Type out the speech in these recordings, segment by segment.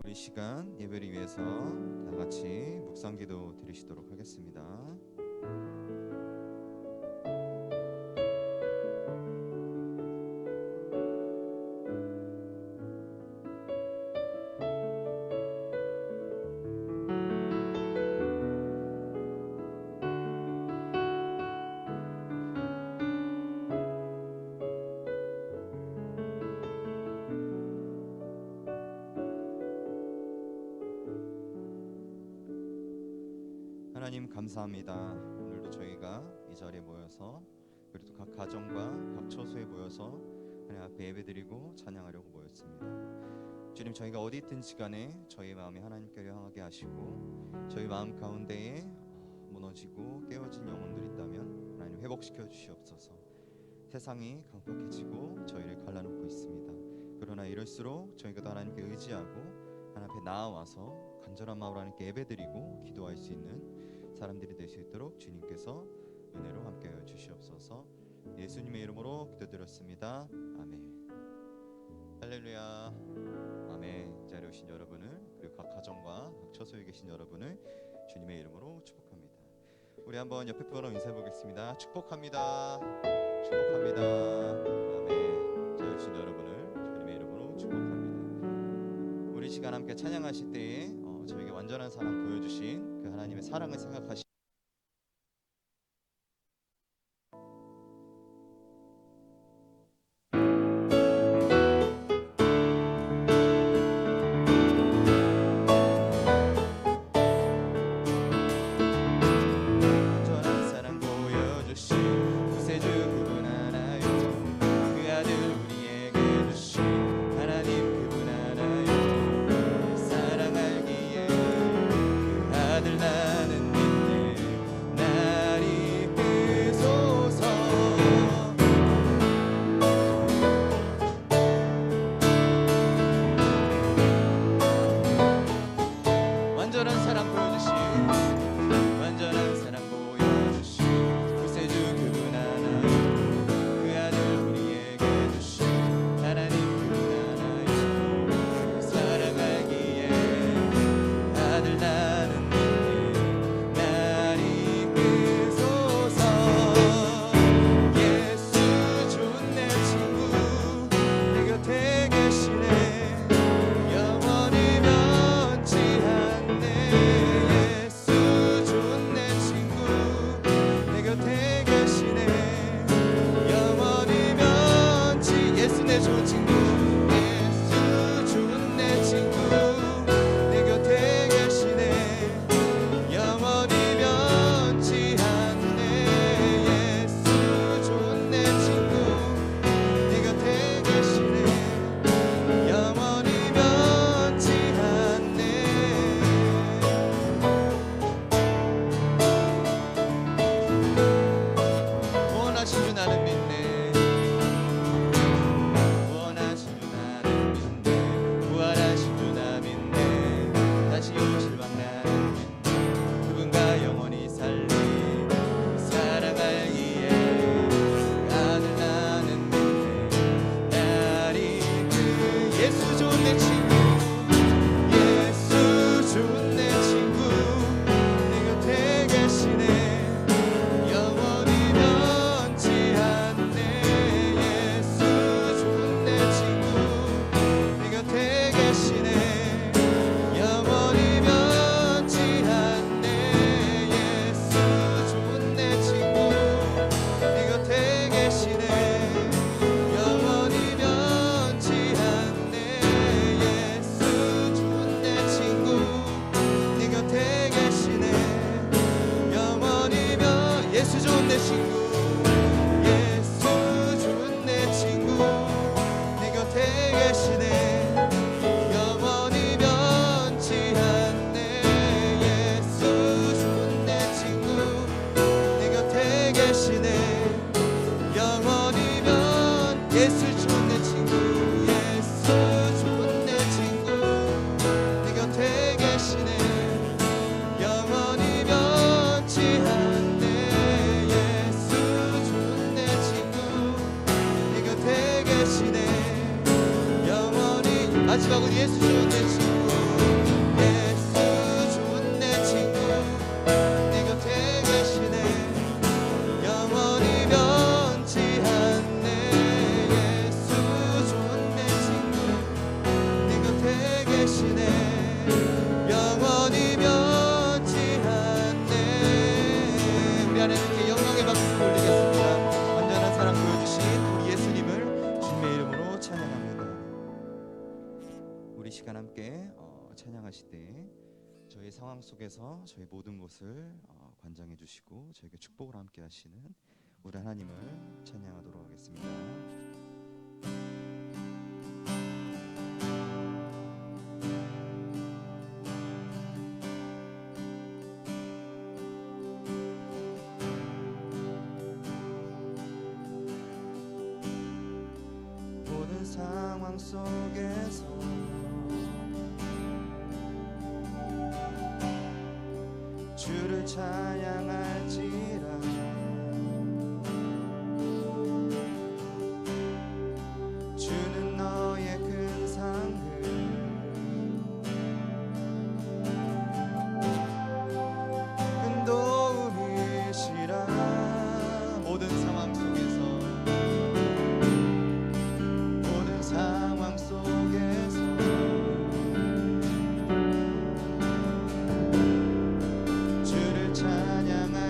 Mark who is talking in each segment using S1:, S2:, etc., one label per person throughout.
S1: 이 시간 예배를 위해서 다 같이 묵상기도 드리시도록 하겠습니다. 하나님 감사합니다. 오늘도 저희가 이 자리에 모여서 그리고 각 가정과 각 처소에 모여서 하나님 앞에 예배드리고 찬양하려고 모였습니다. 주님, 저희가 어디 있든지 간에 저희 마음이 하나님께로 향하게 하시고 저희 마음 가운데에 무너지고 깨어진 영혼들이 있다면 하나님 회복시켜 주시옵소서. 세상이 강팍해지고 저희를 갈라놓고 있습니다. 그러나 이럴수록 저희가 더 하나님께 의지하고 하나님 앞에 나아와서 간절한 마음으로 하나님께 예배드리고 기도할 수 있는 사람들이 될 수 있도록 주님께서 은혜로 함께하여 주시옵소서. 예수님의 이름으로 기도드렸습니다. 아멘. 할렐루야. 아멘. 이 자리에 오신 여러분을 그리고 각 가정과 각 처소에 계신 여러분을 주님의 이름으로 축복합니다. 우리 한번 옆에 분으로 인사해 보겠습니다. 축복합니다. 축복합니다. 아멘. 이 자리에 오신 여러분을 주님의 이름으로 축복합니다. 우리 시간 함께 찬양하실 때에 저에게 완전한 사랑 보여주신 그 하나님의 사랑을 생각하시 완전한 사랑 보여주신 구세주 그분 하나요. 그 아들 우리에게 주신 하나님 그분 하나요. 사랑 알기에 그 아들 나는 믿네. 날 이끄소서. 완전한 사랑 보여주신 완전한 사랑 보여주신 구세주 그분 하나요. 그 아들 우리에게 주신 하나님 그분 하나요. 사랑 알기에 아들 나는 믿네. 날 이끄소서. 예수 좋은 내 친구 내 곁에 계시네. 영원히 변치 않네. 예수 좋은 내 친구 내 곁에 계시네. 영원히 변치. 예수 내 좋은 친구. 예수 좋은 내 친구 내 곁에 계시네. 영원히 변치 않네. 예수 좋은 내 친구 내 곁에 계시네. 영원히 변치 않네. 원하신 주 나는 믿네. 원하신 주 나는 믿네. 부활하신 주 나 믿네. 다시 오실 왕 나는 믿네. 그분과 영원히 살리 사랑 알기에 아들 나는 믿네. 날이 그 예수 좋은 내 친구. 예수 좋은 내 친구 내 곁에 계시네. 영원히 변치 않네. 예수 좋은 내 친구 내 곁에 계시네. 영원히 변치 않네. 예수 좋은 내 친구 내 곁에 계시네. 영원히 변치 않네. 예수 좋은 내 친구 내 곁에 계시네. 영원히 변. 예수 좋은 내 친구. 예수 좋은 내 친구 내 곁에 계시네. 영원히 변치 않네. 예수 좋은 내 친구 내 곁에 계시네. 영원히 변. 예수 좋은 내 친구. 예수 좋은 내 친구 내 곁에 계시네. 영원히 변치 않네. 예수 좋은 내 친구 내 곁에 계시네. 영원히. 마지막으로 예수 좋은 내 친구. 계시네 영원히 변치 않네. 우리 하나님께 영광의 박수 올리겠습니다. 완전한 사랑 보여주신 우리 예수님을 주님의 이름으로 찬양합니다. 우리 시간 함께 찬양하실 때 저희 상황 속에서 저희 모든 것을 관장해 주시고 저에게 축복을 함께 하시는 우리 하나님을 찬양하도록 하겠습니다. 모든 상황 속에서 주를 찬양할지라. 주는 너의 큰 상급 큰 도움이시라. 모든 상황 속에서 모든 상황 속에서 주를 찬양하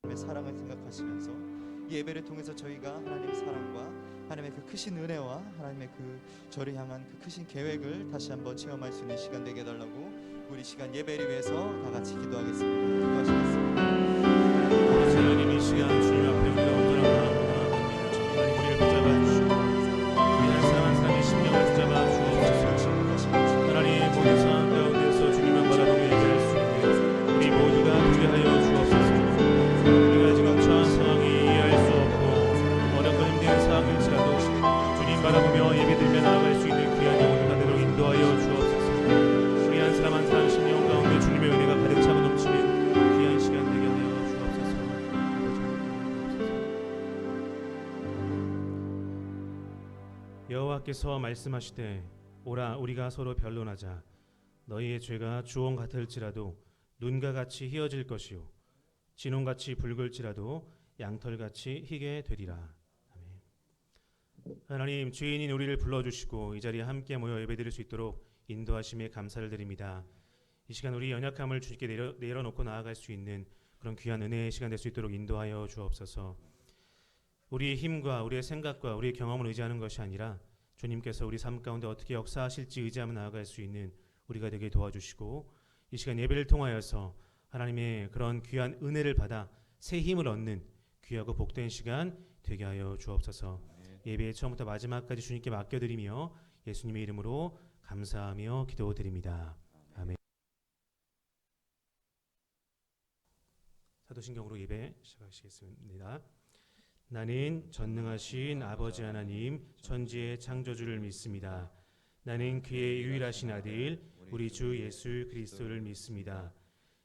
S1: 하나님의 사랑을 생각하시면서 이 예배를 통해서 저희가 하나님의 사랑과 하나님의 그 크신 은혜와 하나님의 그 저를 향한 그 크신 계획을 다시 한번 체험할 수 있는 시간 되게 해달라고 우리 시간 예배를 위해서 다 같이 기도하겠습니다. 기도하시겠습니다.
S2: 아버지 하나님, 이 시간 주님 앞에 우리가 온전한 마음으로 나아갑니다. 주님 우리를 붙잡아 주시고 위한 사랑하는 사람의 심령을 붙잡아 주옵소서. 하나님, 모든 상황 가운데서 주님만 바라보며 예배할 수 있는 우리 모두가 되게 하여 주옵소서. 우리가 지금 처한 상황이 이해할 수 없고 어렵고 힘든 상황일지라도 주님 바라보며 예배드리며 나아갈 수 있는 귀한 영혼들가 되도록 인도하여 주옵소서. 우리 한 사람 한 사람 심령 가운데 주님의 은혜가 가득 차고 넘치는 귀한 시간 되게 하여 주옵소서. 여호와께서 말씀하시되 오라 우리가 서로 변론하자. 너희의 죄가 주홍 같을지라도 눈과 같이 희어질 것이요 진홍같이 붉을지라도 양털같이 희게 되리라. 아멘. 하나님, 죄인인 우리를 불러주시고 이 자리에 함께 모여 예배드릴 수 있도록 인도하심에 감사를 드립니다. 이 시간 우리 연약함을 주님께 내려놓고 나아갈 수 있는 그런 귀한 은혜의 시간 될 수 있도록 인도하여 주옵소서. 우리의 힘과 우리의 생각과 우리의 경험을 의지하는 것이 아니라 주님께서 우리 삶 가운데 어떻게 역사하실지 의지하며 나아갈 수 있는 우리가 되게 도와주시고 이 시간 예배를 통하여서 하나님의 그런 귀한 은혜를 받아 새 힘을 얻는 귀하고 복된 시간 되게 하여 주옵소서. 예배의 처음부터 마지막까지 주님께 맡겨드리며 예수님의 이름으로 감사하며 기도드립니다. 아멘. 사도신경으로 예배 시작하시겠습니다. 나는 전능하신 아버지 하나님 천지의 창조주를 믿습니다. 나는 그의 유일하신 아들 우리 주 예수 그리스도를 믿습니다.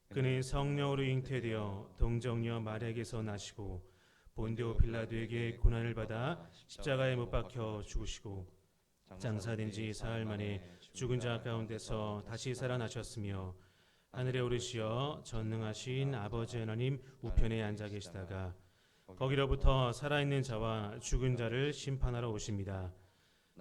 S2: 그는 성령으로 잉태되어 동정녀 마리아에게서 나시고 본디오 빌라도에게 고난을 받아 십자가에 못 박혀 죽으시고 장사된 지 사흘 만에 죽은 자 가운데서 다시 살아나셨으며 하늘에 오르시어 전능하신 아버지 하나님 우편에 앉아 계시다가 거기로부터 살아있는 자와 죽은 자를 심판하러 오십니다.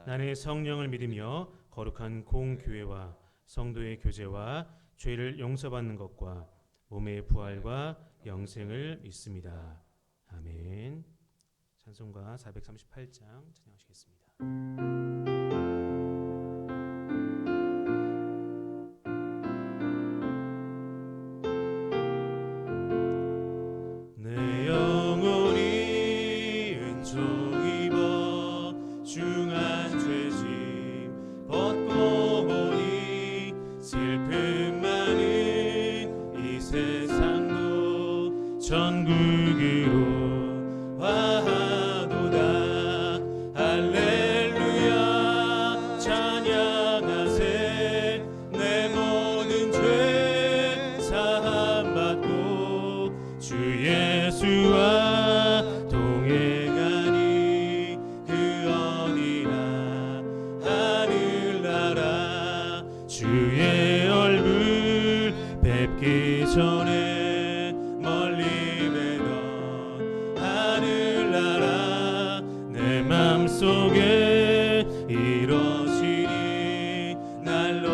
S2: 나는 성령을 믿으며 거룩한 공교회와 성도의 교제와 죄를 용서받는 것과 몸의 부활과 영생을 믿습니다. 아멘. 찬송가 438장 찬양하시겠습니다. 전국으로 화하도다. 할렐루야 찬양하세. 내 모든 죄 사함받고 주 예수와 동행하니 그 어디나 하늘나라 주의 얼굴 뵙기 전에 속에 이러시니 날로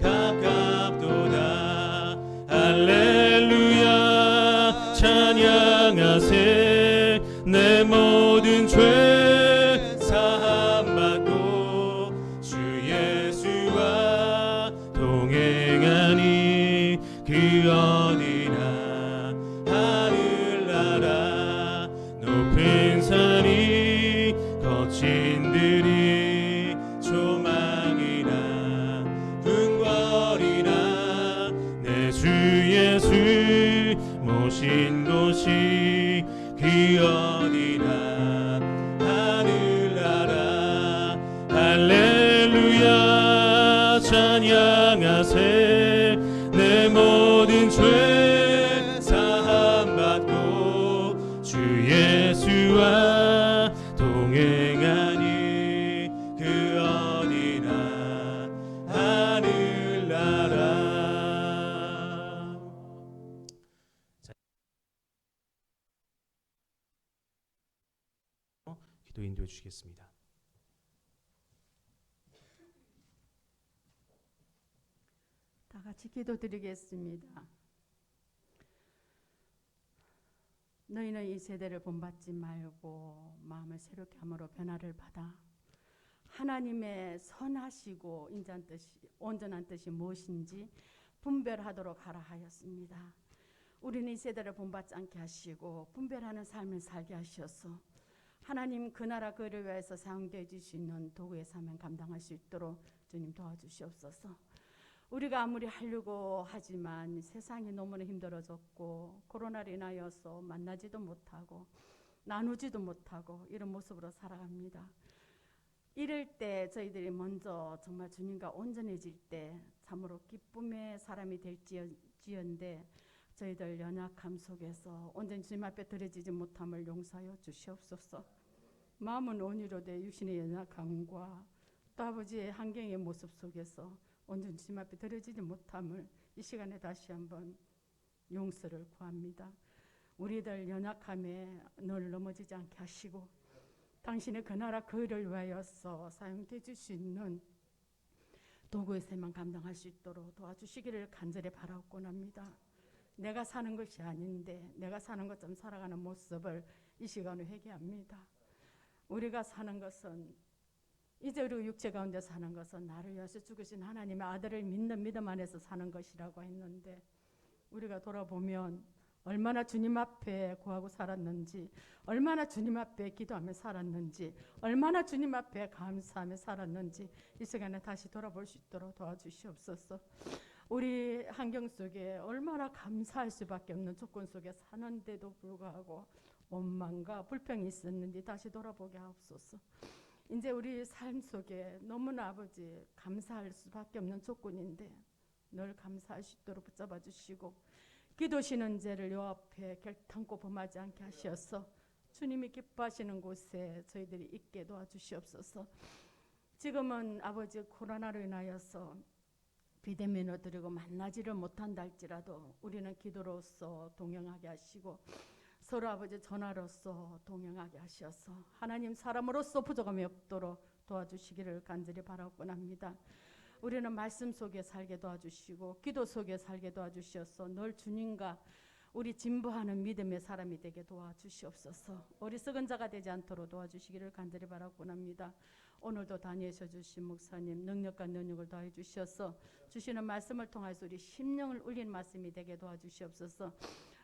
S2: 가깝도다. 할렐루야 찬양하세. 내 모든 죄 사함받고 주 예수와 동행하니 그 어디나 하늘나라 높은 산이 거친들이 조망이나 궁궐이나 내 주 예수 모신 곳이 그 어디나 하늘나라. 할렐루야 찬양하세. 내 모든 죄 사함받고 주 예수와 동행하니 그 어디나 하늘나라. 기도 인도해 주시겠습니다.
S3: 다 같이 기도드리겠습니다. 너희는 이 세대를 본받지 말고 마음을 새롭게 함으로 변화를 받아 하나님의 선하시고 온전한 뜻이 무엇인지 분별하도록 하라 하였습니다. 우리는 이 세대를 본받지 않게 하시고 분별하는 삶을 살게 하셔서 하나님 그 나라 그 일을 위해서 사용되어 주시는 도구의 삶을 감당할 수 있도록 주님 도와주시옵소서. 우리가 아무리 하려고 하지만 세상이 너무나 힘들어졌고 코로나로 인하여서 만나지도 못하고 나누지도 못하고 이런 모습으로 살아갑니다. 이럴 때 저희들이 먼저 정말 주님과 온전해질 때 참으로 기쁨의 사람이 될지언데 저희들 연약함 속에서 온전히 주님 앞에 드려지지 못함을 용서하여 주시옵소서. 마음은 온유로 돼 육신의 연약함과 또 아버지의 환경의 모습 속에서 온전히 주님 앞에 드려지지 못함을 이 시간에 다시 한번 용서를 구합니다. 우리들 연약함에 늘 넘어지지 않게 하시고 당신의 그 나라 그 일을 위하여서 사용되어 줄 수 있는 도구의 셈만 감당할 수 있도록 도와주시기를 간절히 바라옵곤합니다. 내가 사는 것이 아닌데 내가 사는 것처럼 살아가는 모습을 이 시간에 회개합니다. 우리가 사는 것은 이제 우리 육체 가운데 사는 것은 나를 위해서 죽으신 하나님의 아들을 믿는 믿음 안에서 사는 것이라고 했는데 우리가 돌아보면 얼마나 주님 앞에 구하고 살았는지, 얼마나 주님 앞에 기도하며 살았는지, 얼마나 주님 앞에 감사하며 살았는지 이 시간에 다시 돌아볼 수 있도록 도와주시옵소서. 우리 환경 속에 얼마나 감사할 수밖에 없는 조건 속에 사는데도 불구하고 원망과 불평이 있었는지 다시 돌아보게 하옵소서. 이제 우리 삶 속에 너무나 아버지 감사할 수밖에 없는 조건인데 늘 감사할 수 있도록 붙잡아 주시고 기도시는 죄를 요 앞에 결탄코 범하지 않게 하시어서 주님이 기뻐하시는 곳에 저희들이 있게 도와주시옵소서. 지금은 아버지 코로나로 인하여서 비대면으로 드리고 만나지를 못한다 할지라도 우리는 기도로서 동행하게 하시고 서로 아버지 전화로서 동행하게 하셔서 하나님 사람으로서 부족함이 없도록 도와주시기를 간절히 바라옵곤합니다. 우리는 말씀 속에 살게 도와주시고 기도 속에 살게 도와주셔서 늘 주님과 우리 진보하는 믿음의 사람이 되게 도와주시옵소서. 어리석은 자가 되지 않도록 도와주시기를 간절히 바라옵곤합니다. 오늘도 다니셔 주신 목사님 능력과 능력을 더해 주셔서 주시는 말씀을 통해서 우리 심령을 울리는 말씀이 되게 도와주시옵소서.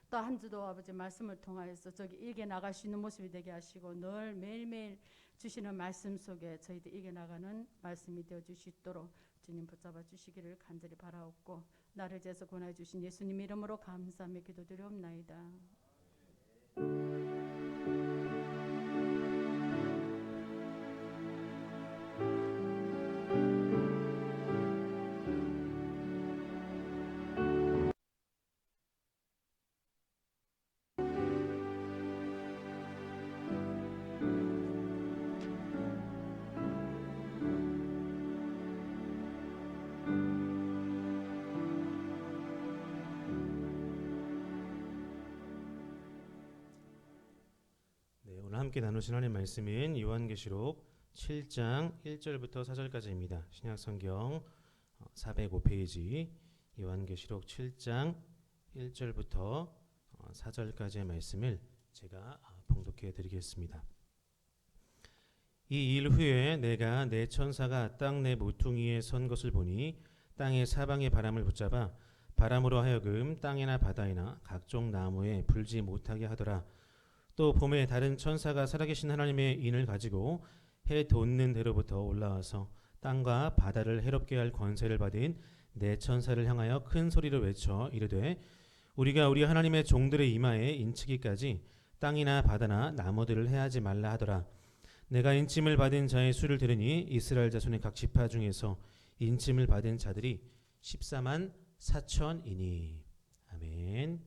S3: 또 한 주도 아버지 말씀을 통하여서 저기 이겨 나갈 수 있는 모습이 되게 하시고 늘 매일매일 주시는 말씀 속에 저희들 이겨 나가는 말씀이 되어 주시도록 주님 붙잡아 주시기를 간절히 바라옵고 나를 위해서 권하여 주신 예수님 이름으로 감사하며 기도드리옵나이다.
S2: 함께 나누신 하나님의 말씀은 요한계시록 7장 1절부터 4절까지입니다. 신약성경 405페이지 요한계시록 7장 1절부터 4절까지의 말씀을 제가 봉독해 드리겠습니다. 이 일 후에 내가 내 천사가 땅 내 모퉁이에 선 것을 보니 땅의 사방의 바람을 붙잡아 바람으로 하여금 땅이나 바다이나 각종 나무에 불지 못하게 하더라. 또 봄에 다른 천사가 살아계신 하나님의 인을 가지고 해 돋는 데로부터 올라와서 땅과 바다를 해롭게 할 권세를 받은 내 천사를 향하여 큰 소리로 외쳐 이르되 우리가 우리 하나님의 종들의 이마에 인치기까지 땅이나 바다나 나무들을 해하지 말라 하더라. 내가 인침을 받은 자의 수를 들으니 이스라엘 자손의 각 지파 중에서 인침을 받은 자들이 14만 4천이니. 아멘.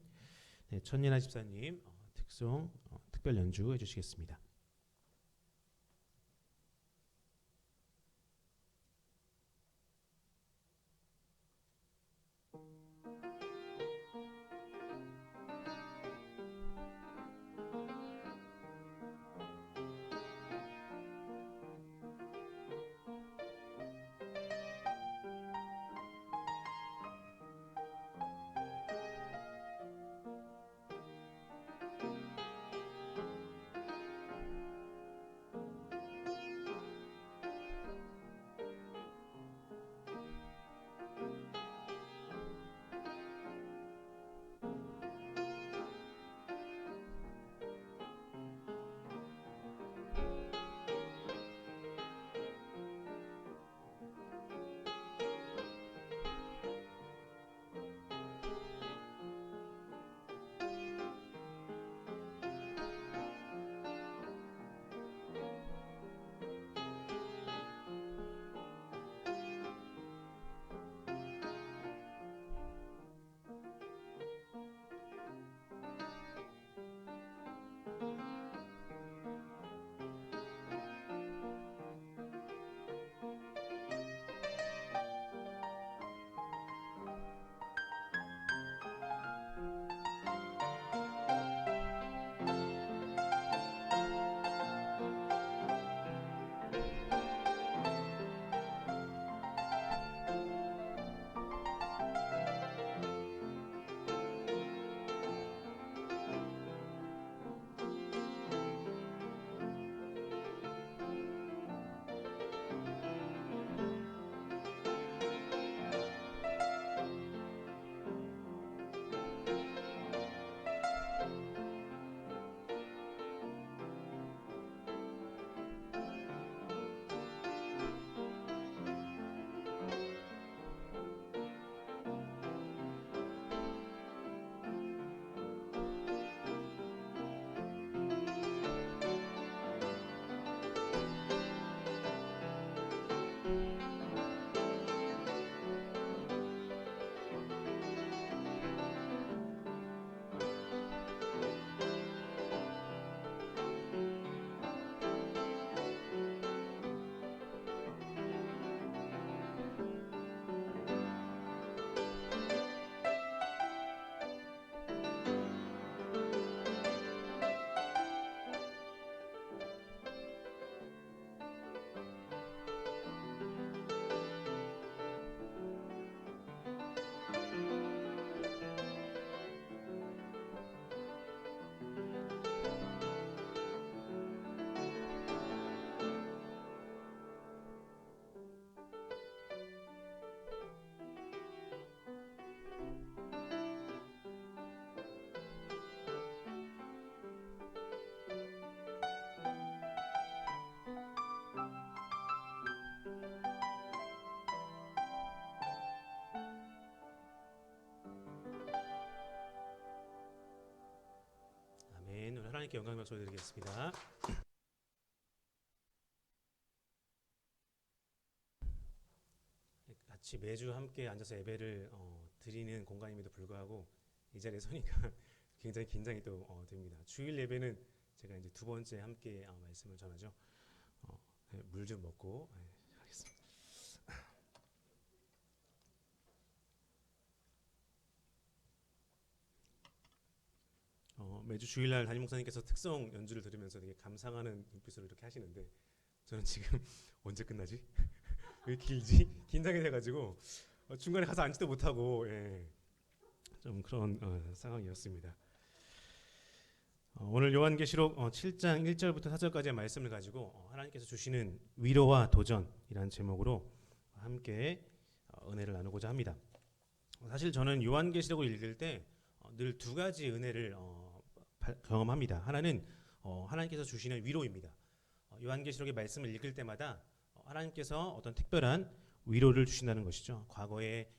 S2: 네, 천예나 집사님 특송 특별 연주 해주시겠습니다. 하나님께 영광 박수 드리겠습니다. 같이 매주 함께 앉아서 예배를 드리는 공간임에도 불구하고 이 자리에 서니까 굉장히 긴장이 또 됩니다. 주일 예배는 제가 이제 두 번째 함께 말씀을 전하죠. 물 좀 먹고 하겠습니다. 매주 주일날 담임 목사님께서 특성 연주를 들으면서 되게 감상하는 눈빛으로 이렇게 하시는데 저는 지금 언제 끝나지? 왜 길지? 긴장이 돼가지고 중간에 가서 앉지도 못하고 좀 그런 상황이었습니다. 오늘 요한계시록 7장 1절부터 4절까지의 말씀을 가지고 하나님께서 주시는 위로와 도전이라는 제목으로 함께 은혜를 나누고자 합니다. 사실 저는 요한계시록을 읽을 때 늘 두 가지 은혜를 경험합니다. 하나는 하나님께서 주시는 위로입니다. 요한계시록의 말씀을 읽을 때마다 하나님께서 어떤 특별한 위로를 주신다는 것이죠. 과거에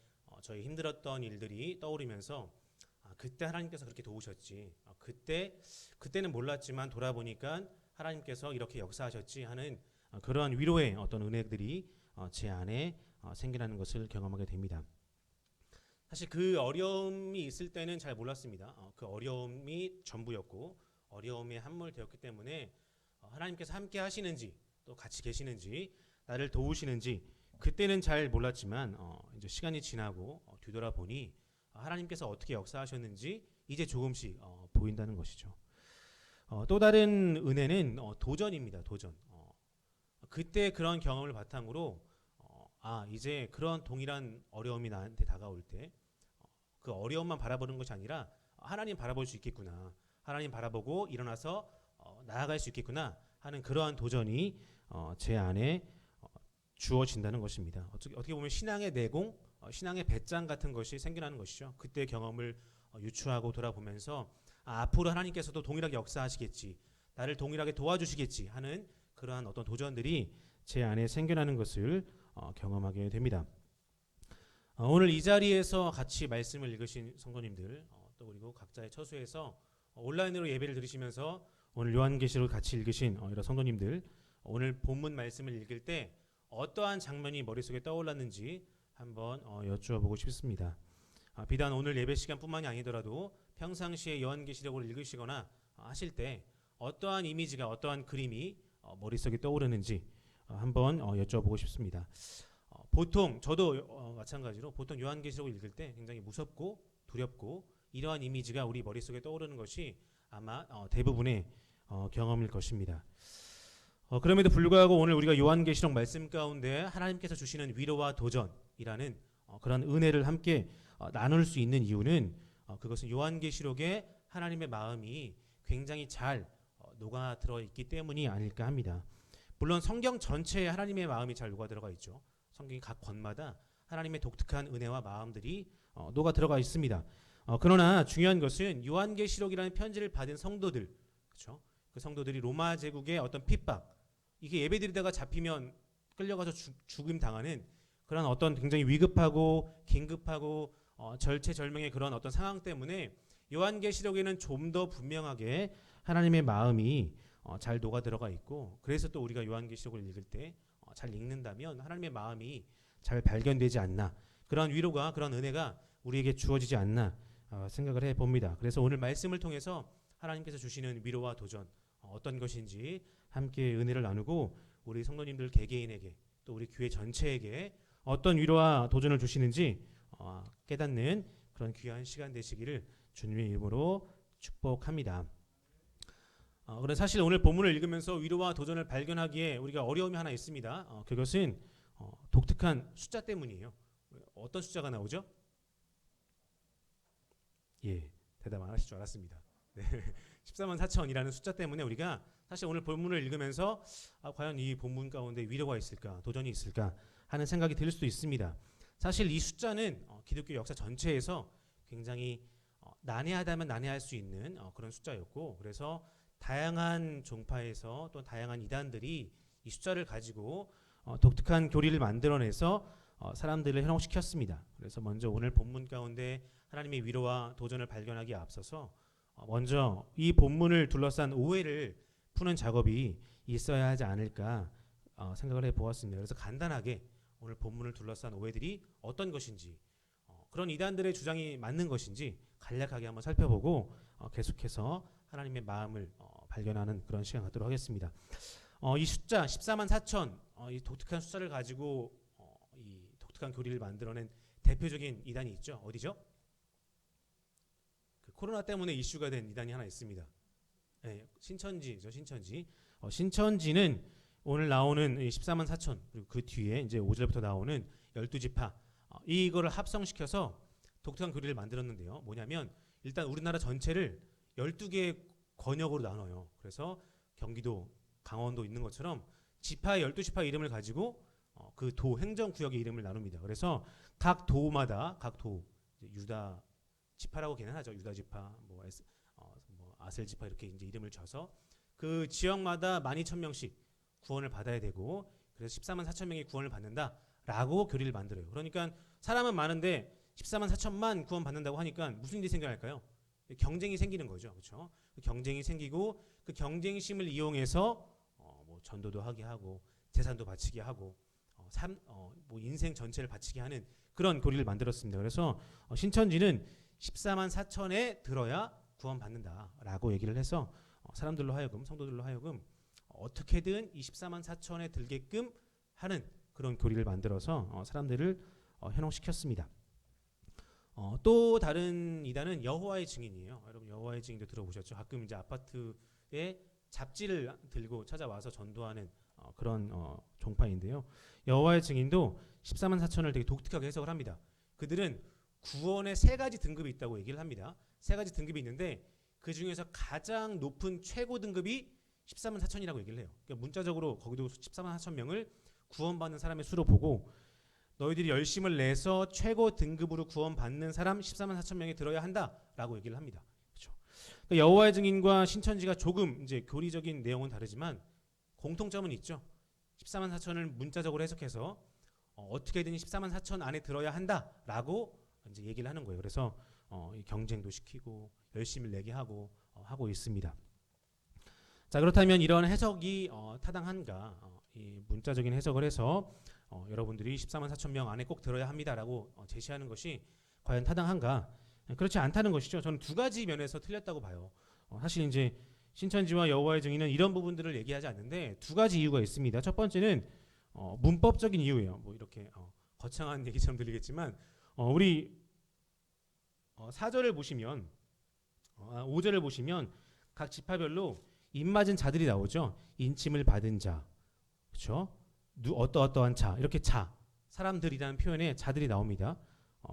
S2: 저희 힘들었던 일들이 떠오르면서 그때 하나님께서 그렇게 도우셨지. 그때는 몰랐지만 돌아보니까 하나님께서 이렇게 역사하셨지 하는 그러한 위로의 어떤 은혜들이 제 안에 생겨나는 것을 경험하게 됩니다. 사실 그 어려움이 있을 때는 잘 몰랐습니다. 그 어려움이 전부였고 어려움에 함몰되었기 때문에 하나님께서 함께 하시는지 또 같이 계시는지 나를 도우시는지 그때는 잘 몰랐지만 이제 시간이 지나고 뒤돌아보니 하나님께서 어떻게 역사하셨는지 이제 조금씩 보인다는 것이죠. 또 다른 은혜는 도전입니다. 도전. 그때 그런 경험을 바탕으로 이제 그런 동일한 어려움이 나한테 다가올 때 그 어려움만 바라보는 것이 아니라 하나님 바라볼 수 있겠구나. 하나님 바라보고 일어나서 나아갈 수 있겠구나 하는 그러한 도전이 제 안에 주어진다는 것입니다. 어떻게 보면 신앙의 내공, 신앙의 배짱 같은 것이 생겨나는 것이죠. 그때 경험을 유추하고 돌아보면서 앞으로 하나님께서도 동일하게 역사하시겠지, 나를 동일하게 도와주시겠지 하는 그러한 어떤 도전들이 제 안에 생겨나는 것을 경험하게 됩니다. 오늘 이 자리에서 같이 말씀을 읽으신 성도님들 또 그리고 각자의 처소에서 온라인으로 예배를 들으시면서 오늘 요한계시록을 같이 읽으신 이런 성도님들 오늘 본문 말씀을 읽을 때 어떠한 장면이 머릿속에 떠올랐는지 한번 여쭈어보고 싶습니다. 비단 오늘 예배 시간뿐만이 아니더라도 평상시에 요한계시록을 읽으시거나 하실 때 어떠한 이미지가 어떠한 그림이 머릿속에 떠오르는지 한번 여쭤보고 싶습니다. 보통 저도 마찬가지로 보통 요한계시록을 읽을 때 굉장히 무섭고 두렵고 이러한 이미지가 우리 머릿속에 떠오르는 것이 아마 대부분의 경험일 것입니다. 그럼에도 불구하고 오늘 우리가 요한계시록 말씀 가운데 하나님께서 주시는 위로와 도전이라는 그런 은혜를 함께 나눌 수 있는 이유는 그것은 요한계시록에 하나님의 마음이 굉장히 잘 녹아들어 있기 때문이 아닐까 합니다. 물론 성경 전체에 하나님의 마음이 잘 녹아들어가 있죠. 성경의 각 권마다 하나님의 독특한 은혜와 마음들이 녹아들어가 있습니다. 그러나 중요한 것은 요한계시록이라는 편지를 받은 성도들, 그렇죠? 그 성도들이 로마 제국의 어떤 핍박, 이게 예배드리다가 잡히면 끌려가서 죽임 당하는 그런 어떤 굉장히 위급하고 긴급하고 절체절명의 그런 어떤 상황 때문에 요한계시록에는 좀 더 분명하게 하나님의 마음이 잘 녹아 들어가 있고 그래서 또 우리가 요한계시록을 읽을 때 잘 읽는다면 하나님의 마음이 잘 발견되지 않나 그런 위로가 그런 은혜가 우리에게 주어지지 않나 생각을 해봅니다. 그래서 오늘 말씀을 통해서 하나님께서 주시는 위로와 도전 어떤 것인지 함께 은혜를 나누고 우리 성도님들 개개인에게 또 우리 교회 전체에게 어떤 위로와 도전을 주시는지 깨닫는 그런 귀한 시간 되시기를 주님의 이름으로 축복합니다. 그런데 사실 오늘 본문을 읽으면서 위로와 도전을 발견하기에 우리가 어려움이 하나 있습니다. 그것은 독특한 숫자 때문이에요. 어떤 숫자가 나오죠? 예, 대답 안 하실 줄 알았습니다. 네, 14만 4천이라는 숫자 때문에 우리가 사실 오늘 본문을 읽으면서 과연 이 본문 가운데 위로가 있을까, 도전이 있을까 하는 생각이 들 수도 있습니다. 사실 이 숫자는 기독교 역사 전체에서 굉장히 난해하다면 난해할 수 있는 그런 숫자였고 그래서 다양한 종파에서 또 다양한 이단들이 이 숫자를 가지고 독특한 교리를 만들어내서 사람들을 현혹시켰습니다. 그래서 먼저 오늘 본문 가운데 하나님의 위로와 도전을 발견하기에 앞서서 먼저 이 본문을 둘러싼 오해를 푸는 작업이 있어야 하지 않을까 생각을 해보았습니다. 그래서 간단하게 오늘 본문을 둘러싼 오해들이 어떤 것인지, 그런 이단들의 주장이 맞는 것인지 간략하게 한번 살펴보고 계속해서 하나님의 마음을 발견하는 그런 시간 갖도록 하겠습니다. 이 숫자 14만 4천, 이 독특한 숫자를 가지고 이 독특한 교리를 만들어낸 대표적인 이단이 있죠. 어디죠? 그 코로나 때문에 이슈가 된 이단이 하나 있습니다. 네, 신천지죠. 신천지는 오늘 나오는 이 14만 4천, 그리고 그 뒤에 이제 5절부터 나오는 12지파, 이거를 합성시켜서 독특한 교리를 만들었는데요. 뭐냐면 일단 우리나라 전체를 12개의 권역으로 나눠요. 그래서 경기도, 강원도 있는 것처럼 지파의 12지파 이름을 가지고 그 도 행정구역의 이름을 나눕니다. 그래서 각 도마다 유다 지파라고 걔는 하죠. 유다 지파, 뭐 아셀 지파 이렇게 이제 이름을 줘서 그 지역마다 12,000명씩 구원을 받아야 되고, 그래서 14만 4천 명이 구원을 받는다라고 교리를 만들어요. 그러니까 사람은 많은데 14만 4천만 구원 받는다고 하니까 무슨 일이 생겨날까요? 경쟁이 생기는 거죠. 그렇죠? 그 경쟁이 생기고 그 경쟁심을 이용해서 뭐 전도도 하게 하고 재산도 바치게 하고 뭐 인생 전체를 바치게 하는 그런 교리를 만들었습니다. 그래서 신천지는 14만 4천에 들어야 구원받는다라고 얘기를 해서 사람들로 하여금, 성도들로 하여금 어떻게든 이 14만 4천에 들게끔 하는 그런 교리를 만들어서 사람들을 현혹시켰습니다. 또 다른 이단은 여호와의 증인이에요. 여러분 여호와의 증인도 들어보셨죠? 가끔 이제 아파트에 잡지를 들고 찾아와서 전도하는 그런 종파인데요. 여호와의 증인도 14만 4천을 되게 독특하게 해석을 합니다. 그들은 구원의 세 가지 등급이 있다고 얘기를 합니다. 세 가지 등급이 있는데 그 중에서 가장 높은 최고 등급이 14만 4천이라고 얘기를 해요. 그러니까 문자적으로 거기도 14만 4천 명을 구원받는 사람의 수로 보고, 너희들이 열심을 내서 최고 등급으로 구원받는 사람 14만 4천 명이 들어야 한다라고 얘기를 합니다. 그렇죠? 그러니까 여호와의 증인과 신천지가 조금 이제 교리적인 내용은 다르지만 공통점은 있죠. 14만 4천을 문자적으로 해석해서 어떻게든 14만 4천 안에 들어야 한다라고 이제 얘기를 하는 거예요. 그래서 경쟁도 시키고 열심히 내게 하고 있습니다. 자, 그렇다면 이런 해석이 타당한가? 이 문자적인 해석을 해서 여러분들이 14만 4천 명 안에 꼭 들어야 합니다라고 제시하는 것이 과연 타당한가? 그렇지 않다는 것이죠. 저는 두 가지 면에서 틀렸다고 봐요. 사실 이제 신천지와 여호와의 증인은 이런 부분들을 얘기하지 않는데 두 가지 이유가 있습니다. 첫 번째는 문법적인 이유예요. 뭐 이렇게 거창한 얘기처럼 들리겠지만 우리 4절을 보시면 5절을 보시면 각 지파별로 입맞은 자들이 나오죠. 인침을 받은 자, 그렇죠? 어떠한 자, 이렇게 자, 사람들이라는 표현에 자들이 나옵니다.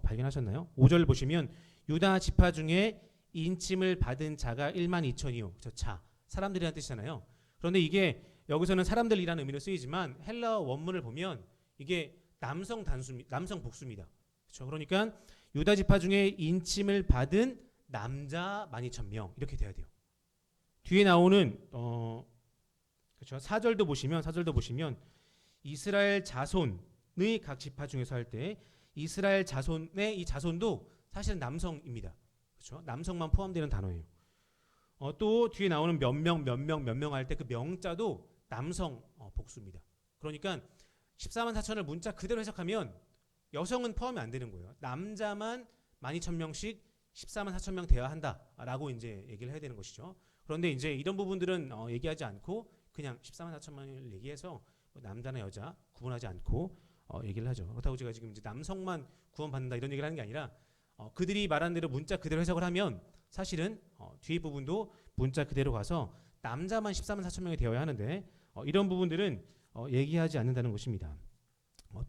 S2: 발견하셨나요? 5절 보시면 유다 지파 중에 인침을 받은 자가 1만 2천이요. 그렇죠? 자, 사람들이라는 뜻이잖아요. 그런데 이게 여기서는 사람들이라는 의미로 쓰이지만 헬라어 원문을 보면 이게 남성 복수입니다. 그렇죠? 그러니까 유다 지파 중에 인침을 받은 남자 12,000명 이렇게 돼야 돼요. 뒤에 나오는 그렇죠? 4절도 보시면 이스라엘 자손의 각 지파 중에서 할 때 이스라엘 자손의 이 자손도 사실은 남성입니다. 그렇죠? 남성만 포함되는 단어예요. 또 뒤에 나오는 몇 명 할 때 그 명자도 남성 복수입니다. 그러니까 14만 4천을 문자 그대로 해석하면 여성은 포함이 안 되는 거예요. 남자만 12,000명씩 14만 4천 명 되어야 한다라고 이제 얘기를 해야 되는 것이죠. 그런데 이제 이런 부분들은 얘기하지 않고 그냥 14만 4천 명을 얘기해서 남자나 여자 구분하지 않고 얘기를 하죠. 그렇다고 제가 지금 이제 남성만 구원받는다 이런 얘기를 하는 게 아니라 그들이 말한 대로 문자 그대로 해석을 하면 사실은 뒤에 부분도 문자 그대로 가서 남자만 14만 4천 명이 되어야 하는데 이런 부분들은 얘기하지 않는다는 것입니다.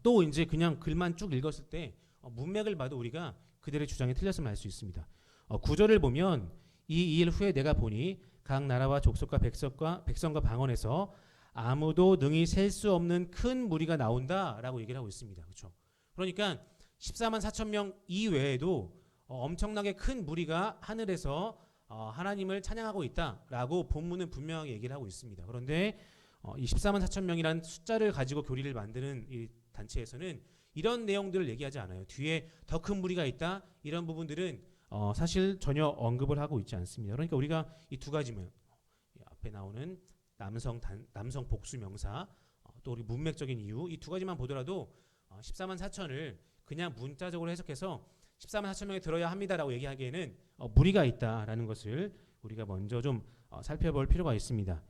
S2: 또 이제 그냥 글만 쭉 읽었을 때 문맥을 봐도 우리가 그들의 주장이 틀렸음을 알 수 있습니다. 9절을 보면 이 일 후에 내가 보니 각 나라와 족속과 백성과 방언에서 아무도 능히 셀 수 없는 큰 무리가 나온다라고 얘기를 하고 있습니다. 그렇죠? 그러니까 14만 4천 명 이외에도 엄청나게 큰 무리가 하늘에서 하나님을 찬양하고 있다라고 본문은 분명하게 얘기를 하고 있습니다. 그런데 이 14만 4천 명이라는 숫자를 가지고 교리를 만드는 이 단체에서는 이런 내용들을 얘기하지 않아요. 뒤에 더 큰 무리가 있다 이런 부분들은 사실 전혀 언급을 하고 있지 않습니다. 그러니까 우리가 이 두 가지면 이 앞에 나오는 남성 복수 명사, 또 우리 문맥적인 이유, 이 두 가지만 보더라도 14만 4천을 그냥 문자적으로 해석해서 14만 4천 명이 들어야 합니다라고 얘기하기에는 무리가 있다라는 것을 우리가 먼저 좀 살펴볼 필요가 있습니다.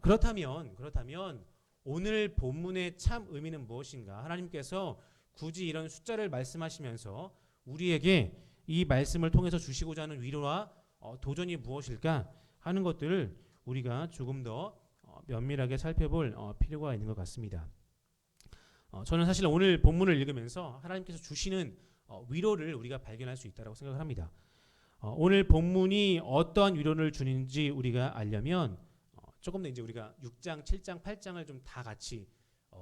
S2: 그렇다면 오늘 본문의 참 의미는 무엇인가? 하나님께서 굳이 이런 숫자를 말씀하시면서 우리에게 이 말씀을 통해서 주시고자 하는 위로와 도전이 무엇일까 하는 것들을 우리가 조금 더 면밀하게 살펴볼 필요가 있는 것 같습니다. 저는 사실 오늘 본문을 읽으면서 하나님께서 주시는 위로를 우리가 발견할 수 있다고 생각을 합니다. 오늘 본문이 어떠한 위로를 주는지 우리가 알려면 조금 더 이제 우리가 6장, 7장, 8장을 좀 다 같이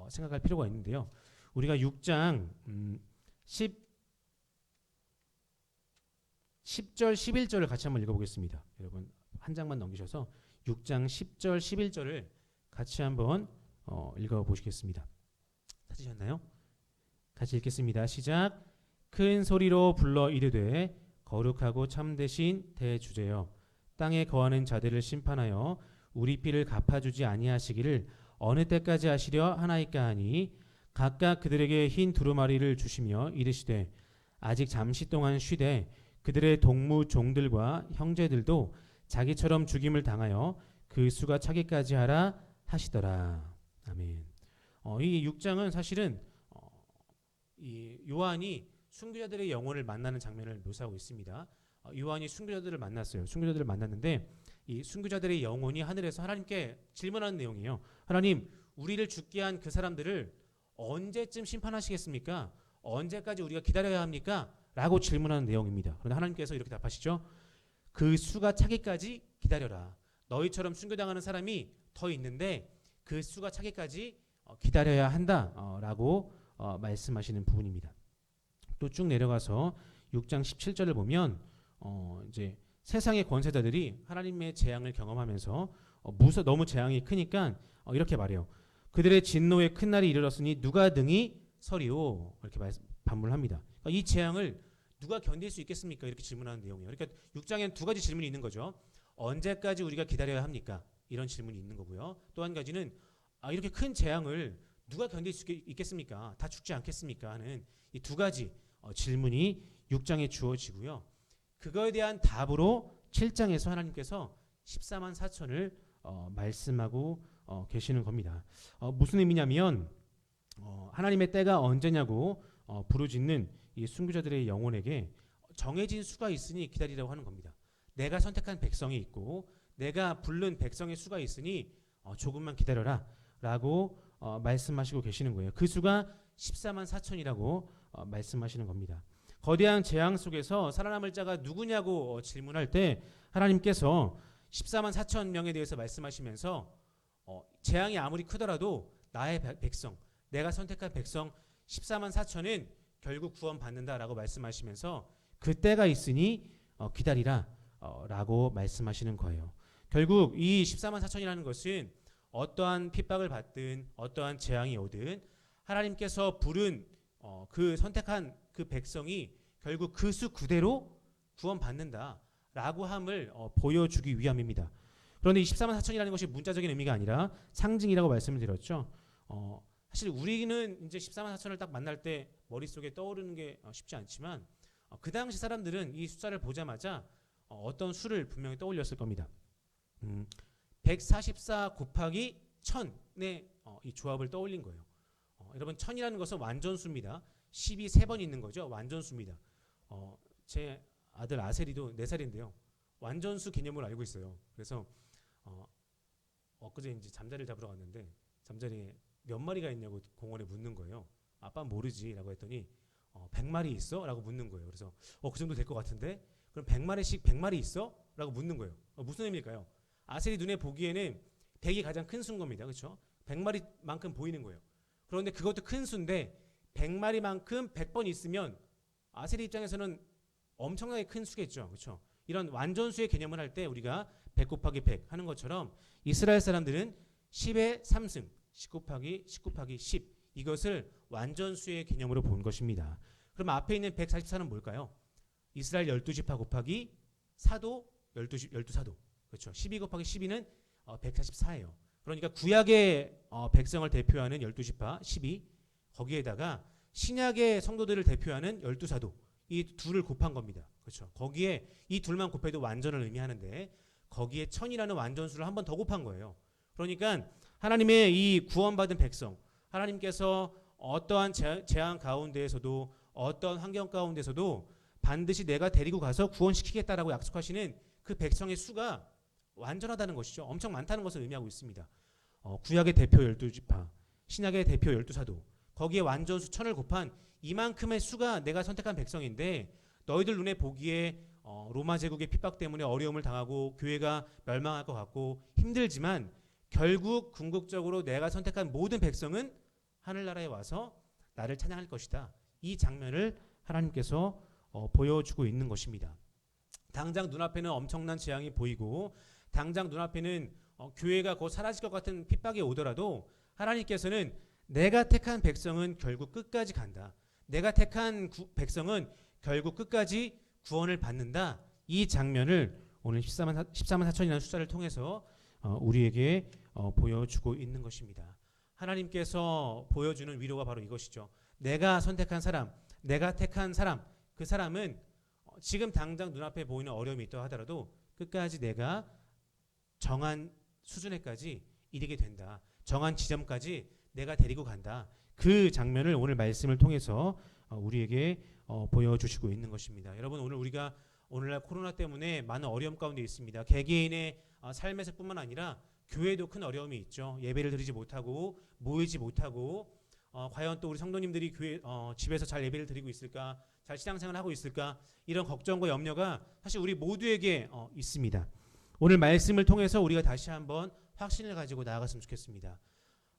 S2: 생각할 필요가 있는데요. 우리가 6장 10절, 11절을 같이 한번 읽어보겠습니다. 여러분 한 장만 넘기셔서 6장 10절, 11절을 같이 한번 읽어보시겠습니다. 찾으셨나요? 같이 읽겠습니다. 시작. 큰 소리로 불러 이르되 거룩하고 참되신 대주제여, 땅에 거하는 자들을 심판하여 우리 피를 갚아주지 아니하시기를 어느 때까지 하시려 하나이까 하니, 각각 그들에게 흰 두루마리를 주시며 이르시되 아직 잠시 동안 쉬되 그들의 동무 종들과 형제들도 자기처럼 죽임을 당하여 그 수가 차기까지 하라 하시더라. 아멘. 이 6장은 사실은 이 요한이 순교자들의 영혼을 만나는 장면을 묘사하고 있습니다. 요한이 순교자들을 만났어요. 순교자들을 만났는데 이 순교자들의 영혼이 하늘에서 하나님께 질문하는 내용이에요. 하나님, 우리를 죽게 한 그 사람들을 언제쯤 심판하시겠습니까? 언제까지 우리가 기다려야 합니까? 라고 질문하는 내용입니다. 그런데 하나님께서 이렇게 답하시죠. 그 수가 차기까지 기다려라. 너희처럼 순교당하는 사람이 더 있는데 그 수가 차기까지 기다려야 한다 라고 말씀하시는 부분입니다. 또 쭉 내려가서 6장 17절을 보면 이제 세상의 권세자들이 하나님의 재앙을 경험하면서 너무 재앙이 크니까 이렇게 말해요. 그들의 진노의 큰 날이 이르렀으니 누가 능히 서리오, 이렇게 반문합니다. 이 재앙을 누가 견딜 수 있겠습니까? 이렇게 질문하는 내용이에요. 그러니까 6장에는 두 가지 질문이 있는 거죠. 언제까지 우리가 기다려야 합니까? 이런 질문이 있는 거고요. 또 한 가지는 이렇게 큰 재앙을 누가 견딜 수 있겠습니까? 다 죽지 않겠습니까? 하는 이 두 가지 질문이 6장에 주어지고요. 그거에 대한 답으로 7장에서 하나님께서 14만 4천을 말씀하고 계시는 겁니다. 무슨 의미냐면 하나님의 때가 언제냐고 부르짖는 이 순교자들의 영혼에게 정해진 수가 있으니 기다리라고 하는 겁니다. 내가 선택한 백성이 있고 내가 부른 백성의 수가 있으니 조금만 기다려라 라고 말씀하시고 계시는 거예요. 그 수가 14만 4천이라고 말씀하시는 겁니다. 거대한 재앙 속에서 살아남을 자가 누구냐고 질문할 때 하나님께서 14만 4천 명에 대해서 말씀하시면서 재앙이 아무리 크더라도 나의 백성, 내가 선택한 백성 14만 4천은 결국 구원받는다라고 말씀하시면서 그 때가 있으니 기다리라 라고 말씀하시는 거예요. 결국 이 14만 4천이라는 것은 어떠한 핍박을 받든 어떠한 재앙이 오든 하나님께서 부른 그 선택한 그 백성이 결국 그 수 그대로 구원받는다라고 함을 보여주기 위함입니다. 그런데 이 14만 4천이라는 것이 문자적인 의미가 아니라 상징이라고 말씀을 드렸죠. 사실 우리는 이제 14만 4천을 딱 만날 때 머릿속에 떠오르는 게 쉽지 않지만 그 당시 사람들은 이 숫자를 보자마자 어떤 수를 분명히 떠올렸을 겁니다. 144 곱하기 1000의 이 조합을 떠올린 거예요. 여러분 1000이라는 것은 완전수입니다. 10이 3번 있는 거죠. 완전수입니다. 제 아들 아셀이도 4살인데요. 완전수 개념을 알고 있어요. 그래서 엊그제 이제 잠자리를 잡으러 갔는데 잠자리에 몇 마리가 있냐고 공원에 묻는 거예요. 아빠 모르지 라고 했더니 100마리 있어? 라고 묻는 거예요. 그래서 그 정도 될 것 같은데 그럼 100마리씩 100마리 있어? 라고 묻는 거예요. 무슨 의미일까요? 아셀이 눈에 보기에는 100이 가장 큰 수인 겁니다. 그렇죠? 100마리만큼 보이는 거예요. 그런데 그것도 큰 수인데 100마리만큼 100번 있으면 아셀이 입장에서는 엄청나게 큰 수겠죠. 그렇죠? 이런 완전수의 개념을 할 때 우리가 100 곱하기 100 하는 것처럼 이스라엘 사람들은 10의 3승 10 곱하기 10 곱하기 10 이것을 완전수의 개념으로 본 것입니다. 그럼 앞에 있는 144는 뭘까요? 이스라엘 12지파 곱하기 사도 12사도. 그렇죠. 12 곱하기 12는 144예요. 그러니까 구약의 백성을 대표하는 12지파 12, 거기에다가 신약의 성도들을 대표하는 12사도, 이 둘을 곱한 겁니다. 그렇죠. 거기에 이 둘만 곱해도 완전을 의미하는데 거기에 1000이라는 완전수를 한 번 더 곱한 거예요. 그러니까 하나님의 이 구원받은 백성, 하나님께서 어떠한 재앙 가운데에서도 어떤 환경 가운데서도 반드시 내가 데리고 가서 구원시키겠다라고 약속하시는 그 백성의 수가 완전하다는 것이죠. 엄청 많다는 것을 의미하고 있습니다. 구약의 대표 12지파, 신약의 대표 12사도, 거기에 완전수 1000을 곱한 이만큼의 수가 내가 선택한 백성인데 너희들 눈에 보기에 로마 제국의 핍박 때문에 어려움을 당하고 교회가 멸망할 것 같고 힘들지만 결국 궁극적으로 내가 선택한 모든 백성은 하늘나라에 와서 나를 찬양할 것이다. 이 장면을 하나님께서 보여주고 있는 것입니다. 당장 눈앞에는 엄청난 재앙이 보이고 당장 눈앞에는 교회가 곧 사라질 것 같은 핍박이 오더라도 하나님께서는 내가 택한 백성은 결국 끝까지 간다. 내가 택한 백성은 결국 끝까지 구원을 받는다. 이 장면을 오늘 14만 4천이라는 숫자를 통해서 우리에게 보여주고 있는 것입니다. 하나님께서 보여주는 위로가 바로 이것이죠. 내가 선택한 사람, 내가 택한 사람, 그 사람은 지금 당장 눈앞에 보이는 어려움이 있다 하더라도 끝까지 내가 정한 수준에까지 이르게 된다. 정한 지점까지 내가 데리고 간다. 그 장면을 오늘 말씀을 통해서 우리에게 보여주시고 있는 것입니다. 여러분, 오늘 우리가 오늘날 코로나 때문에 많은 어려움 가운데 있습니다. 개개인의 삶에서뿐만 아니라 교회도 큰 어려움이 있죠. 예배를 드리지 못하고 모이지 못하고 과연 또 우리 성도님들이 교회 집에서 잘 예배를 드리고 있을까, 잘 신앙생활을 하고 있을까, 이런 걱정과 염려가 사실 우리 모두에게 있습니다. 오늘 말씀을 통해서 우리가 다시 한번 확신을 가지고 나아갔으면 좋겠습니다.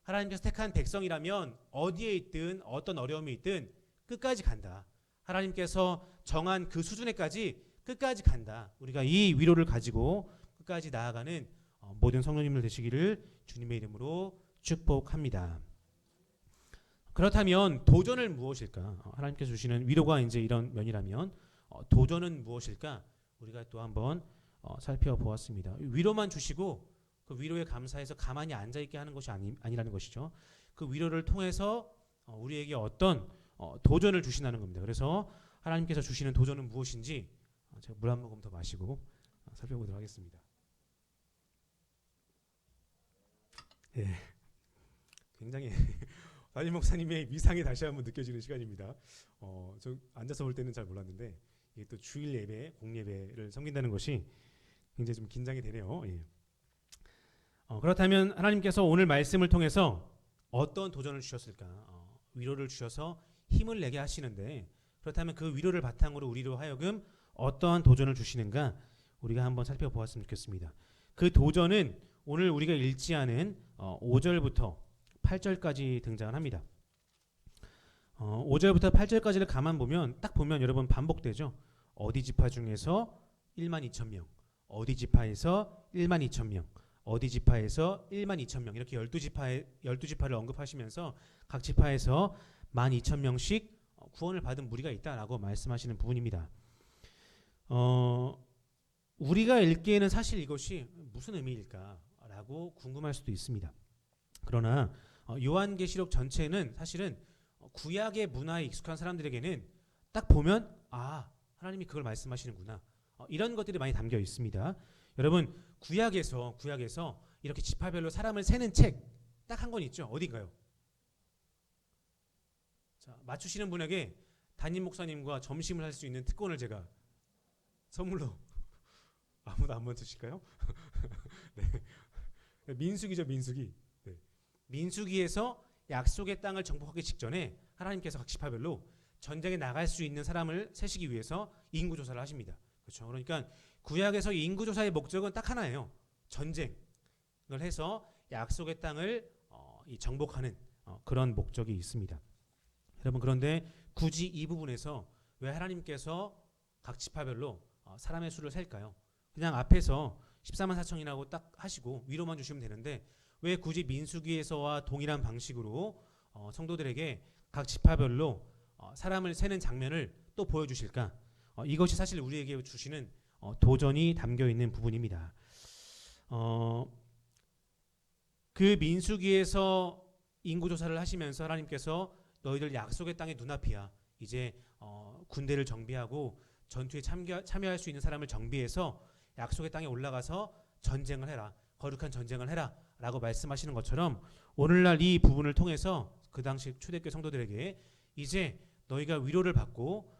S2: 하나님께서 택한 백성이라면 어디에 있든 어떤 어려움이 있든 끝까지 간다. 하나님께서 정한 그 수준에까지 끝까지 간다. 우리가 이 위로를 가지고 끝까지 나아가는 모든 성도님들 되시기를 주님의 이름으로 축복합니다. 그렇다면 도전은 무엇일까? 하나님께서 주시는 위로가 이제 이런 면이라면 도전은 무엇일까? 우리가 또 한번 살펴보았습니다. 위로만 주시고 그 위로에 감사해서 가만히 앉아있게 하는 것이 아니라는 것이죠. 그 위로를 통해서 우리에게 어떤 도전을 주신다는 겁니다. 그래서 하나님께서 주시는 도전은 무엇인지 제가 물 한 모금 더 마시고 살펴보도록 하겠습니다. 예, 굉장히 담임 목사님의 위상이 다시 한번 느껴지는 시간입니다. 저 앉아서 볼 때는 잘 몰랐는데 이게 또 주일 예배, 공예배를 섬긴다는 것이 굉장히 좀 긴장이 되네요. 예. 그렇다면 하나님께서 오늘 말씀을 통해서 어떤 도전을 주셨을까? 위로를 주셔서 힘을 내게 하시는데 그렇다면 그 위로를 바탕으로 우리로 하여금 어떠한 도전을 주시는가 우리가 한번 살펴보았으면 좋겠습니다. 그 도전은 오늘 우리가 읽지 않은 5절부터 8절까지 등장을 합니다. 5절부터 8절까지를 가만 보면 딱 보면 여러분 반복되죠. 어디 지파 중에서 1만 2천 명, 어디 지파에서 1만 2천 명, 어디 지파에서 1만 2천 명, 이렇게 12지파를 언급하시면서 각 지파에서 1만 2천 명씩 구원을 받은 무리가 있다라고 말씀하시는 부분입니다. 우리가 읽기에는 사실 이것이 무슨 의미일까라고 궁금할 수도 있습니다. 그러나 요한계시록 전체는 사실은 구약의 문화에 익숙한 사람들에게는 딱 보면 하나님이 그걸 말씀하시는구나, 이런 것들이 많이 담겨 있습니다. 여러분, 구약에서 이렇게 지파별로 사람을 세는 책 딱 한 권 있죠. 어딘가요? 자, 맞추시는 분에게 담임 목사님과 점심을 할 수 있는 특권을 제가 선물로 아무도 안 맞추실까요? 네. 민수기죠, 민수기. 네. 민수기에서 약속의 땅을 정복하기 직전에 하나님께서 각 지파별로 전쟁에 나갈 수 있는 사람을 세시기 위해서 인구 조사를 하십니다. 그렇죠. 그러니까 구약에서 인구 조사의 목적은 딱 하나예요. 전쟁을 해서 약속의 땅을 정복하는 그런 목적이 있습니다. 여러분, 그런데 굳이 이 부분에서 왜 하나님께서 각 지파별로 사람의 수를 셀까요? 그냥 앞에서 14만 4천이라고 딱 하시고 위로만 주시면 되는데 왜 굳이 민수기에서와 동일한 방식으로 성도들에게 각 지파별로 사람을 세는 장면을 또 보여주실까? 이것이 사실 우리에게 주시는 도전이 담겨 있는 부분입니다. 그 민수기에서 인구조사를 하시면서 하나님께서 너희들 약속의 땅의 눈앞이야. 이제 군대를 정비하고 전투에 참여할 수 있는 사람을 정비해서 약속의 땅에 올라가서 전쟁을 해라. 거룩한 전쟁을 해라. 라고 말씀하시는 것처럼 오늘날 이 부분을 통해서 그 당시 초대교회 성도들에게 이제 너희가 위로를 받고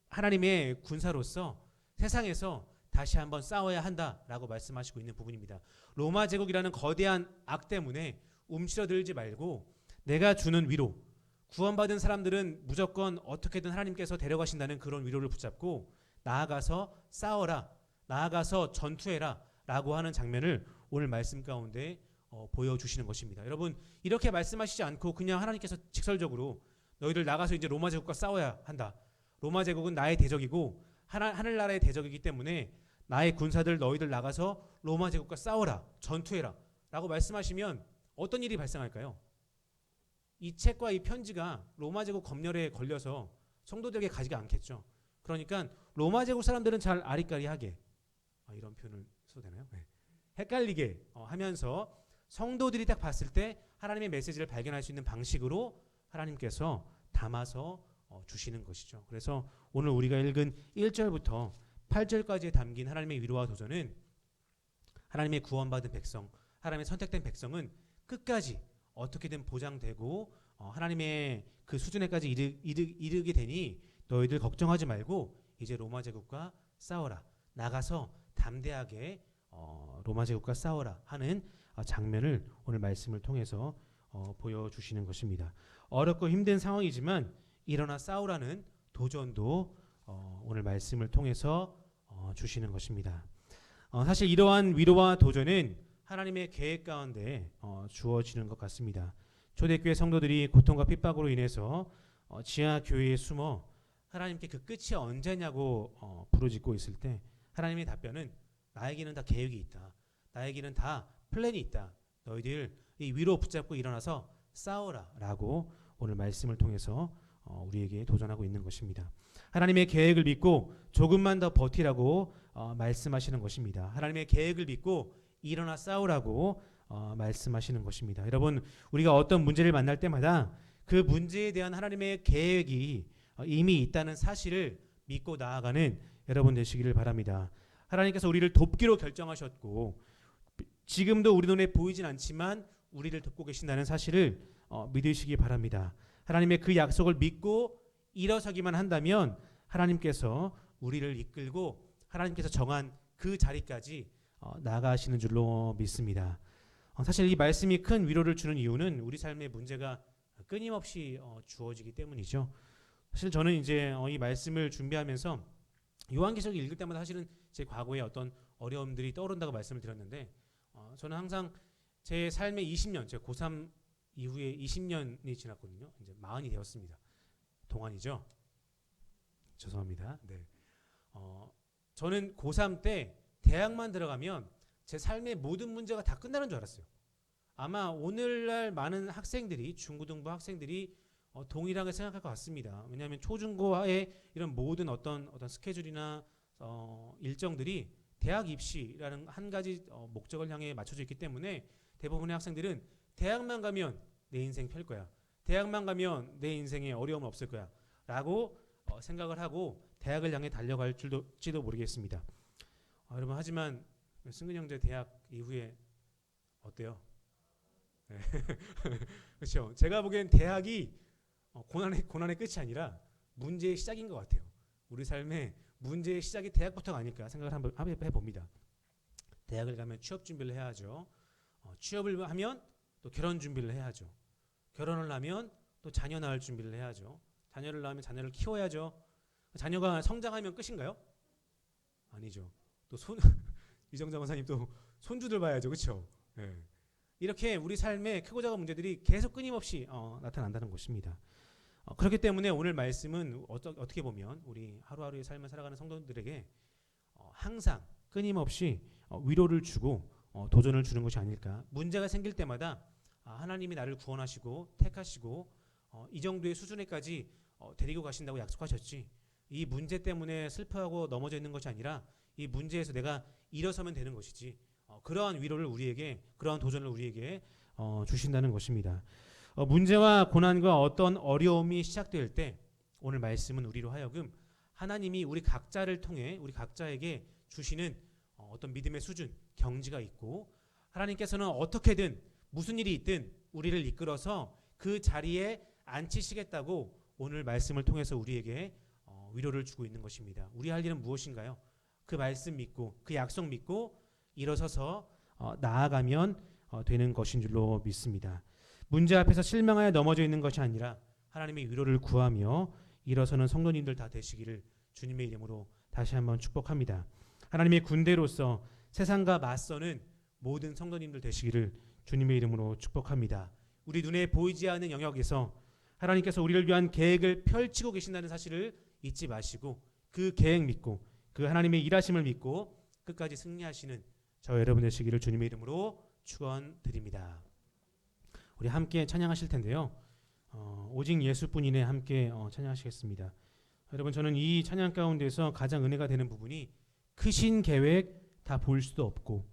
S2: 하나님의 군사로서 세상에서 다시 한번 싸워야 한다라고 말씀하시고 있는 부분입니다. 로마 제국이라는 거대한 악 때문에 움츠러들지 말고 내가 주는 위로, 구원받은 사람들은 무조건 어떻게든 하나님께서 데려가신다는 그런 위로를 붙잡고 나아가서 싸워라, 나아가서 전투해라 라고 하는 장면을 오늘 말씀 가운데 보여주시는 것입니다. 여러분, 이렇게 말씀하시지 않고 그냥 하나님께서 직설적으로 너희들 나가서 이제 로마 제국과 싸워야 한다. 로마 제국은 나의 대적이고 하늘나라의 대적이기 때문에 나의 군사들 너희들 나가서 로마 제국과 싸워라, 전투해라 라고 말씀하시면 어떤 일이 발생할까요? 이 책과 이 편지가 로마 제국 검열에 걸려서 성도들에게 가지가 않겠죠. 그러니까 로마 제국 사람들은 잘 아리까리하게, 이런 표현을 써도 되나요? 네. 헷갈리게 하면서 성도들이 딱 봤을 때 하나님의 메시지를 발견할 수 있는 방식으로 하나님께서 담아서 주시는 것이죠. 그래서 오늘 우리가 읽은 1절부터 8절까지에 담긴 하나님의 위로와 도전은 하나님의 구원받은 백성, 하나님의 선택된 백성은 끝까지 어떻게든 보장되고 하나님의 그 수준에까지 이르게 되니 너희들 걱정하지 말고 이제 로마 제국과 싸워라. 나가서 담대하게 로마 제국과 싸워라 하는 장면을 오늘 말씀을 통해서 보여주시는 것입니다. 어렵고 힘든 상황이지만 일어나 싸우라는 도전도 오늘 말씀을 통해서 주시는 것입니다. 사실 이러한 위로와 도전은 하나님의 계획 가운데 주어지는 것 같습니다. 초대교회 성도들이 고통과 핍박으로 인해서 지하 교회에 숨어 하나님께 그 끝이 언제냐고 부르짖고 있을 때 하나님의 답변은 나에게는 다 계획이 있다. 나에게는 다 플랜이 있다. 너희들 이 위로 붙잡고 일어나서 싸워라 라고 오늘 말씀을 통해서 우리에게 도전하고 있는 것입니다. 하나님의 계획을 믿고 조금만 더 버티라고 말씀하시는 것입니다. 하나님의 계획을 믿고 일어나 싸우라고 말씀하시는 것입니다. 여러분, 우리가 어떤 문제를 만날 때마다 그 문제에 대한 하나님의 계획이 이미 있다는 사실을 믿고 나아가는 여러분 되시기를 바랍니다. 하나님께서 우리를 돕기로 결정하셨고 지금도 우리 눈에 보이진 않지만 우리를 돕고 계신다는 사실을 믿으시기 바랍니다. 하나님의 그 약속을 믿고 일어서기만 한다면 하나님께서 우리를 이끌고 하나님께서 정한 그 자리까지 나아가시는 줄로 믿습니다. 사실 이 말씀이 큰 위로를 주는 이유는 우리 삶의 문제가 끊임없이 주어지기 때문이죠. 사실 저는 이제 이 말씀을 준비하면서 요한계시록을 읽을 때마다 사실은 제 과거에 어떤 어려움들이 떠오른다고 말씀을 드렸는데 저는 항상 제 삶의 20년, 제 고3 이후에 20년이 지났거든요. 이제 40이 되었습니다. 동안이죠? 죄송합니다. 네. 저는 고3 때 대학만 들어가면 제 삶의 모든 문제가 다 끝나는 줄 알았어요. 아마 오늘날 많은 학생들이, 중고등부 학생들이 동일하게 생각할 것 같습니다. 왜냐하면 초중고의 이런 모든 어떤 스케줄이나 일정들이 대학 입시라는 한 가지 목적을 향해 맞춰져 있기 때문에 대부분의 학생들은 대학만 가면 내 인생 펼 거야. 대학만 가면 내 인생에 어려움은 없을 거야. 라고 생각을 하고 대학을 향해 달려갈지도 모르겠습니다. 여러분, 하지만 승근 형제 대학 이후에 어때요? 네. 그렇죠. 제가 보기엔 대학이 고난의 끝이 아니라 문제의 시작인 것 같아요. 우리 삶의 문제의 시작이 대학부터가 아닐까 생각을 한번 해봅니다. 대학을 가면 취업 준비를 해야죠. 취업을 하면 또 결혼 준비를 해야죠. 결혼을 하면 또 자녀 낳을 준비를 해야죠. 자녀를 낳으면 자녀를 키워야죠. 자녀가 성장하면 끝인가요? 아니죠. 또 이정자 원사님 또 손주들 봐야죠. 그렇죠? 네. 이렇게 우리 삶의 크고 작은 문제들이 계속 끊임없이 나타난다는 것입니다. 그렇기 때문에 오늘 말씀은 어떻게 보면 우리 하루하루의 삶을 살아가는 성도들에게 항상 끊임없이 위로를 주고 도전을 주는 것이 아닐까. 문제가 생길 때마다 하나님이 나를 구원하시고 택하시고 이 정도의 수준에까지 데리고 가신다고 약속하셨지. 이 문제 때문에 슬퍼하고 넘어져 있는 것이 아니라 이 문제에서 내가 일어서면 되는 것이지, 그러한 위로를 우리에게, 그러한 도전을 우리에게 주신다는 것입니다. 문제와 고난과 어떤 어려움이 시작될 때 오늘 말씀은 우리로 하여금 하나님이 우리 각자를 통해 우리 각자에게 주시는 어떤 믿음의 수준, 경지가 있고, 하나님께서는 어떻게든 무슨 일이 있든 우리를 이끌어서 그 자리에 앉히시겠다고 오늘 말씀을 통해서 우리에게 위로를 주고 있는 것입니다. 우리 할 일은 무엇인가요? 그 말씀 믿고 그 약속 믿고 일어서서 나아가면 되는 것인 줄로 믿습니다. 문제 앞에서 실망하여 넘어져 있는 것이 아니라 하나님의 위로를 구하며 일어서는 성도님들 다 되시기를 주님의 이름으로 다시 한번 축복합니다. 하나님의 군대로서 세상과 맞서는 모든 성도님들 되시기를 주님의 이름으로 축복합니다. 우리 눈에 보이지 않는 영역에서 하나님께서 우리를 위한 계획을 펼치고 계신다는 사실을 잊지 마시고 그 계획 믿고 그 하나님의 일하심을 믿고 끝까지 승리하시는 저 여러분 되시기를 주님의 이름으로 축원드립니다. 우리 함께 찬양하실 텐데요. 오직 예수뿐이네 함께 찬양하시겠습니다. 여러분, 저는 이 찬양 가운데서 가장 은혜가 되는 부분이 크신 계획 다 볼 수도 없고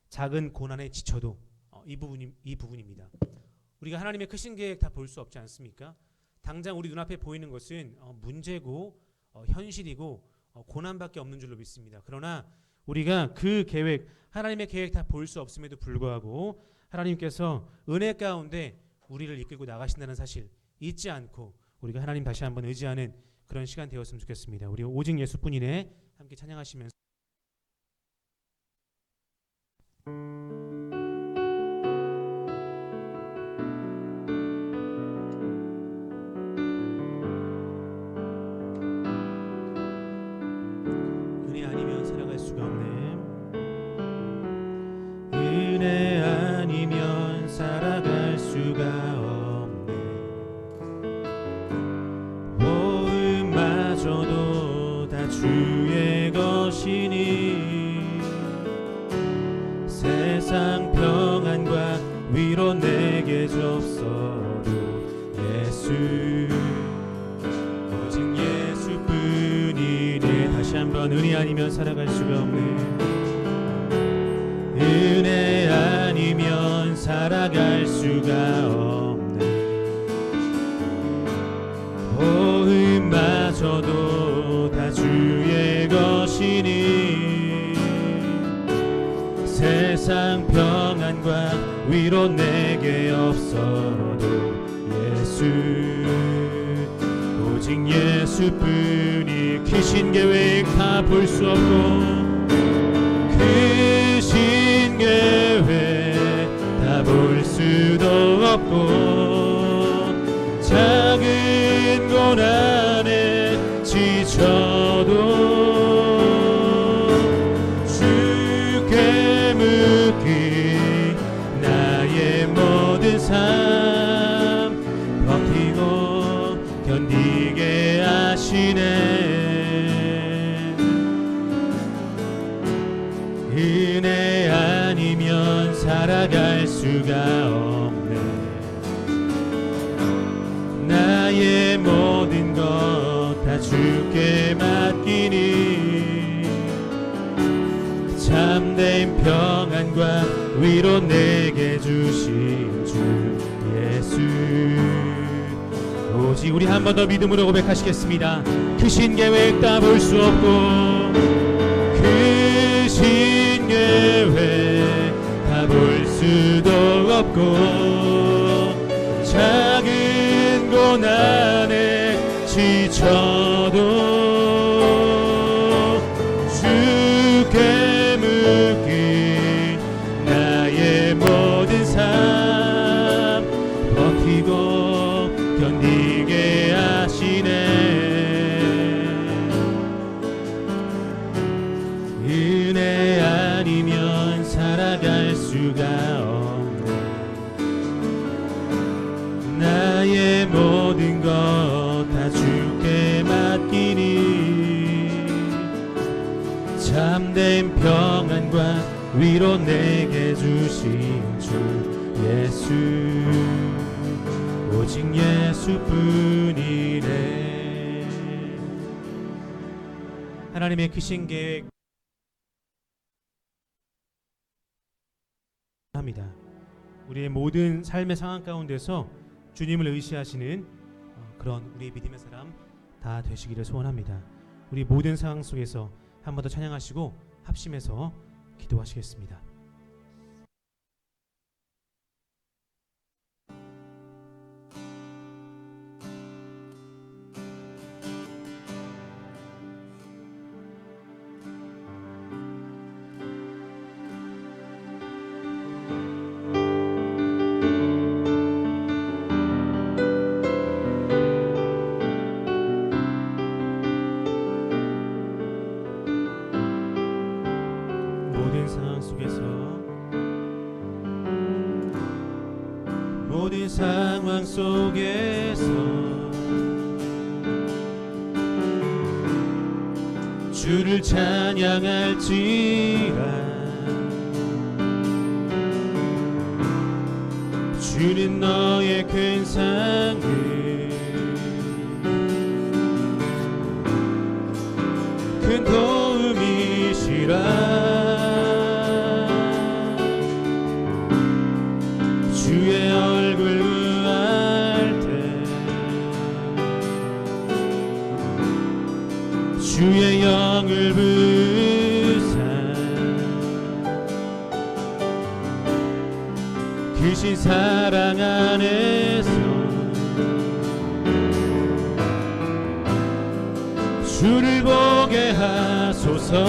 S2: 작은 고난에 지쳐도 이 부분입니다. 우리가 하나님의 크신 계획 다 볼 수 없지 않습니까? 당장 우리 눈앞에 보이는 것은 문제고 현실이고 고난밖에 없는 줄로 믿습니다. 그러나 우리가 그 계획, 하나님의 계획 다 볼 수 없음에도 불구하고 하나님께서 은혜 가운데 우리를 이끌고 나가신다는 사실 잊지 않고 우리가 하나님 다시 한번 의지하는 그런 시간 되었으면 좋겠습니다. 우리 오직 예수뿐이네 함께 찬양하시면서 은혜 아니면 살아갈 수가 없네. 은혜 아니면 살아갈 수가 없네. 모음마저도 다 주의 것이니 세상 평안과 위로 내게 줬어도 예수 오직 예수뿐이네. 다시 한번 은혜 아니면 살아갈 수가 없네. 은혜 아니면 살아갈 수가 없네. 보음마저도 다 주의 것이니 세상 평안과 위로 내게 없어도 예수 오직 예수뿐이 크신 계획 다 볼 수 없고 크신 계획 다 볼 수도 없고 작은 고난에 지쳐도 주께 묻기 나의 모든 삶 버티고 견디게 하시네. 은혜 아니면 살아갈 수가 없네. 나의 모든 것 다 주께 맡기니 참된 평안과 위로 내게 주신 주 예수 오직 우리 한 번 더 믿음으로 고백하시겠습니다. 크신 계획 다 볼 수 없고 크신 계획 다 볼 수도 없고 작은 고난에 지쳐도 주께 묻기 나의 모든 삶 버티고 견디게 하시네. 은혜 아니면 살아갈 수가 없네. 나의 모든 것 다 주께 맡기니 참된 평안과 위로 내게 주신 주 예수 오직 예수뿐이네. 하나님의 크신 계획 합니다. 우리의 모든 삶의 상황 가운데서 주님을 의시하시는 그런 우리의 믿음의 사람 다 되시기를 소원합니다. 우리 모든 상황 속에서 한 번 더 찬양하시고 합심해서 기도하시겠습니다. 모든 상황 속에서 주를 찬양할지라 주는 너의 큰 상을 큰 도움이시라 주의 얼굴 구할 때 주의 영을 부사 크신 사랑 안에서 주를 보게 하소서.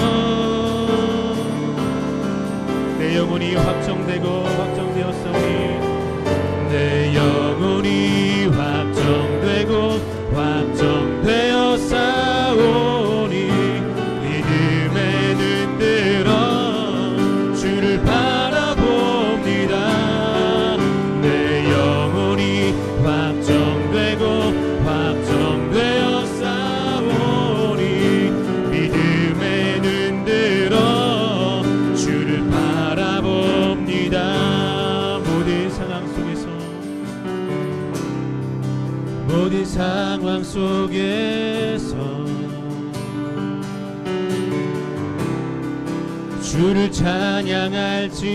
S2: 내 영혼이 확정되고 확정되었사오니 내 영혼이 확정되고 확정되었사오니 믿음에 눈 들어 주를 바라봅니다. 내 영혼이 확정되고 확정되었사오니 믿음에 눈 들어 주를 바라봅니다. 모든 상황 속에서 모든 상황 속에서 주를 찬양할지라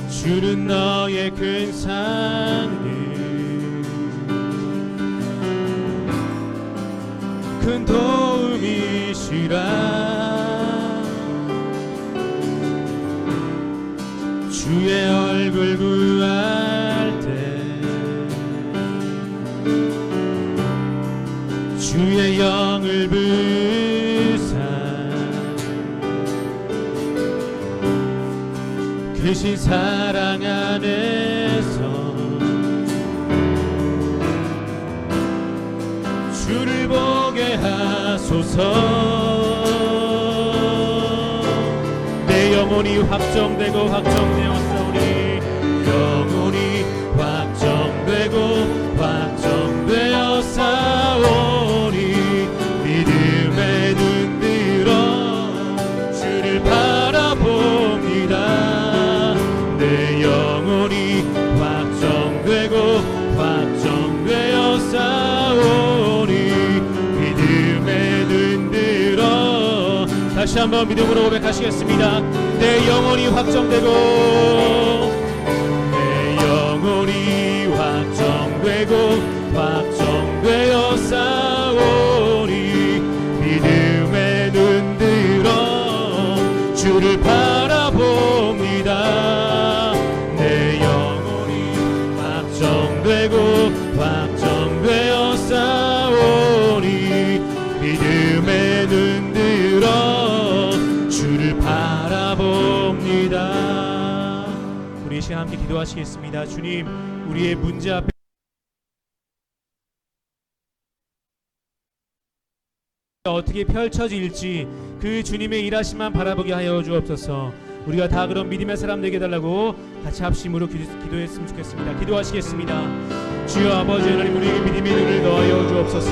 S2: 주는 너의 큰 상을 큰 도움이시라 주의 얼굴 구할 때 주의 영을 부사 크신 사랑 안에서 주를 보게 하소서. 내 영혼이 확정되고 확정되었사오니 영혼이 확정되고 확정되었사오니 믿음에 눈 들어 주를 바라봅니다. 내 영혼이 확정되고 확정되었사오니 믿음에 눈 들어 다시 한번 믿음으로 고백하시겠습니다. 내 영혼이 확정되고 내 영혼이 확정되고 확정되었사오니 믿음에 눈 들어 주를 바라봅니다. 내 영혼이 확정되고 확정되었사오니 믿음에 눈 들어 주를 바라봅니다. 우리 이 시간 함께 기도하시겠습니다. 주님, 우리의 문제 앞에 어떻게 펼쳐질지 그 주님의 일하심만 바라보게 하여 주옵소서. 우리가 다 그런 믿음의 사람 되게 해달라고 같이 합심으로 기도했으면 좋겠습니다. 기도하시겠습니다. 주여 아버지 하나님, 우리에게 믿음의 눈을 넣어여 주옵소서.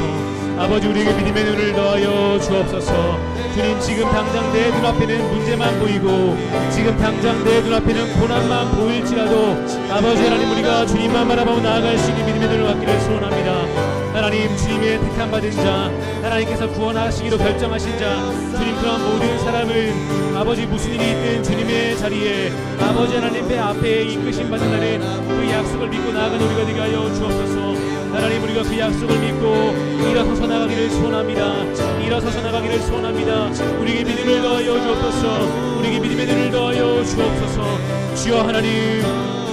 S2: 아버지, 우리에게 믿음의 눈을 넣어여 주옵소서. 주님, 지금 당장 내 눈앞에는 문제만 보이고 지금 당장 내 눈앞에는 고난만 보일지라도 아버지 하나님, 우리가 주님만 바라보고 나아갈 수 있는 믿음의 눈을 갖기를 소원합니다. 하나님, 주님의 택함 받은 자, 하나님께서 구원하시기로 결정하신 자, 주님, 그런 모든 사람을 아버지 무슨 일이 있든 주님의 자리에 아버지 하나님 앞에 이끄심 받는다는 그 약속을 믿고 나아가는 우리가 되게 하여 주옵소서. 하나님, 우리가 그 약속을 믿고 일어서서 나가기를 소원합니다. 일어서서 나가기를 소원합니다. 우리에게 믿음을 더하여 주옵소서. 우리에게 믿음의 눈을 더하여 주옵소서. 주여 하나님,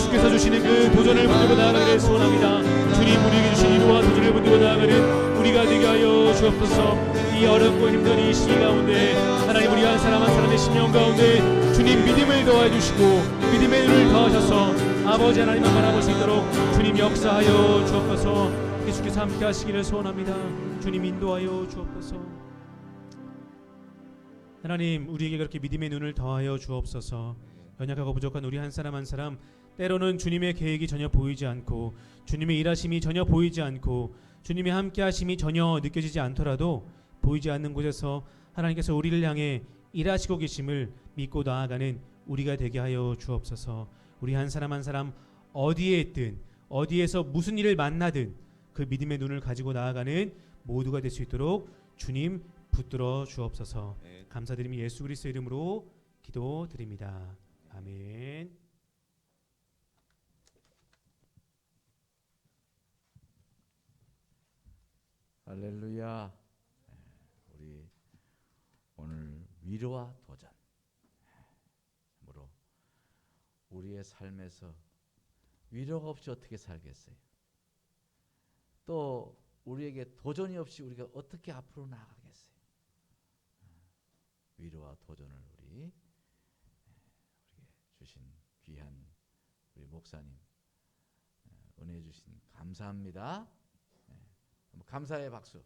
S2: 주께서 주시는 그 도전을 붙들고 나아가기를 소원합니다. 주님, 우리에게 주신 이루와 도전을 붙들고 나아가는 우리가 되게 하여 주옵소서. 이 어렵고 힘든 이 시기 가운데 하나님, 우리 한 사람 한 사람의 심령 가운데 주님 믿음을 더해 주시고 믿음의 눈을 더하셔서 아버지 하나님만 바라볼 수 있도록 주님 역사하여 주옵소서. 예수께서 함께 하시기를 소원합니다. 주님 인도하여 주옵소서. 하나님, 우리에게 그렇게 믿음의 눈을 더하여 주옵소서. 연약하고 부족한 우리 한 사람 한 사람, 때로는 주님의 계획이 전혀 보이지 않고 주님의 일하심이 전혀 보이지 않고 주님의 함께 하심이 전혀 느껴지지 않더라도 보이지 않는 곳에서 하나님께서 우리를 향해 일하시고 계심을 믿고 나아가는 우리가 되게 하여 주옵소서. 우리 한 사람 한 사람 어디에 있든 어디에서 무슨 일을 만나든 그 믿음의 눈을 가지고 나아가는 모두가 될 수 있도록 주님 붙들어 주옵소서. 감사드리며 예수 그리스도 이름으로 기도드립니다. 아멘.
S4: 할렐루야. 우리 오늘 위로와 도전, 참으로 우리의 삶에서 위로가 없이 어떻게 살겠어요? 또 우리에게 도전이 없이 우리가 어떻게 앞으로 나아가겠어요? 위로와 도전을 우리에게 주신 귀한 우리 목사님, 은혜 주신 감사합니다. 감사의 박수.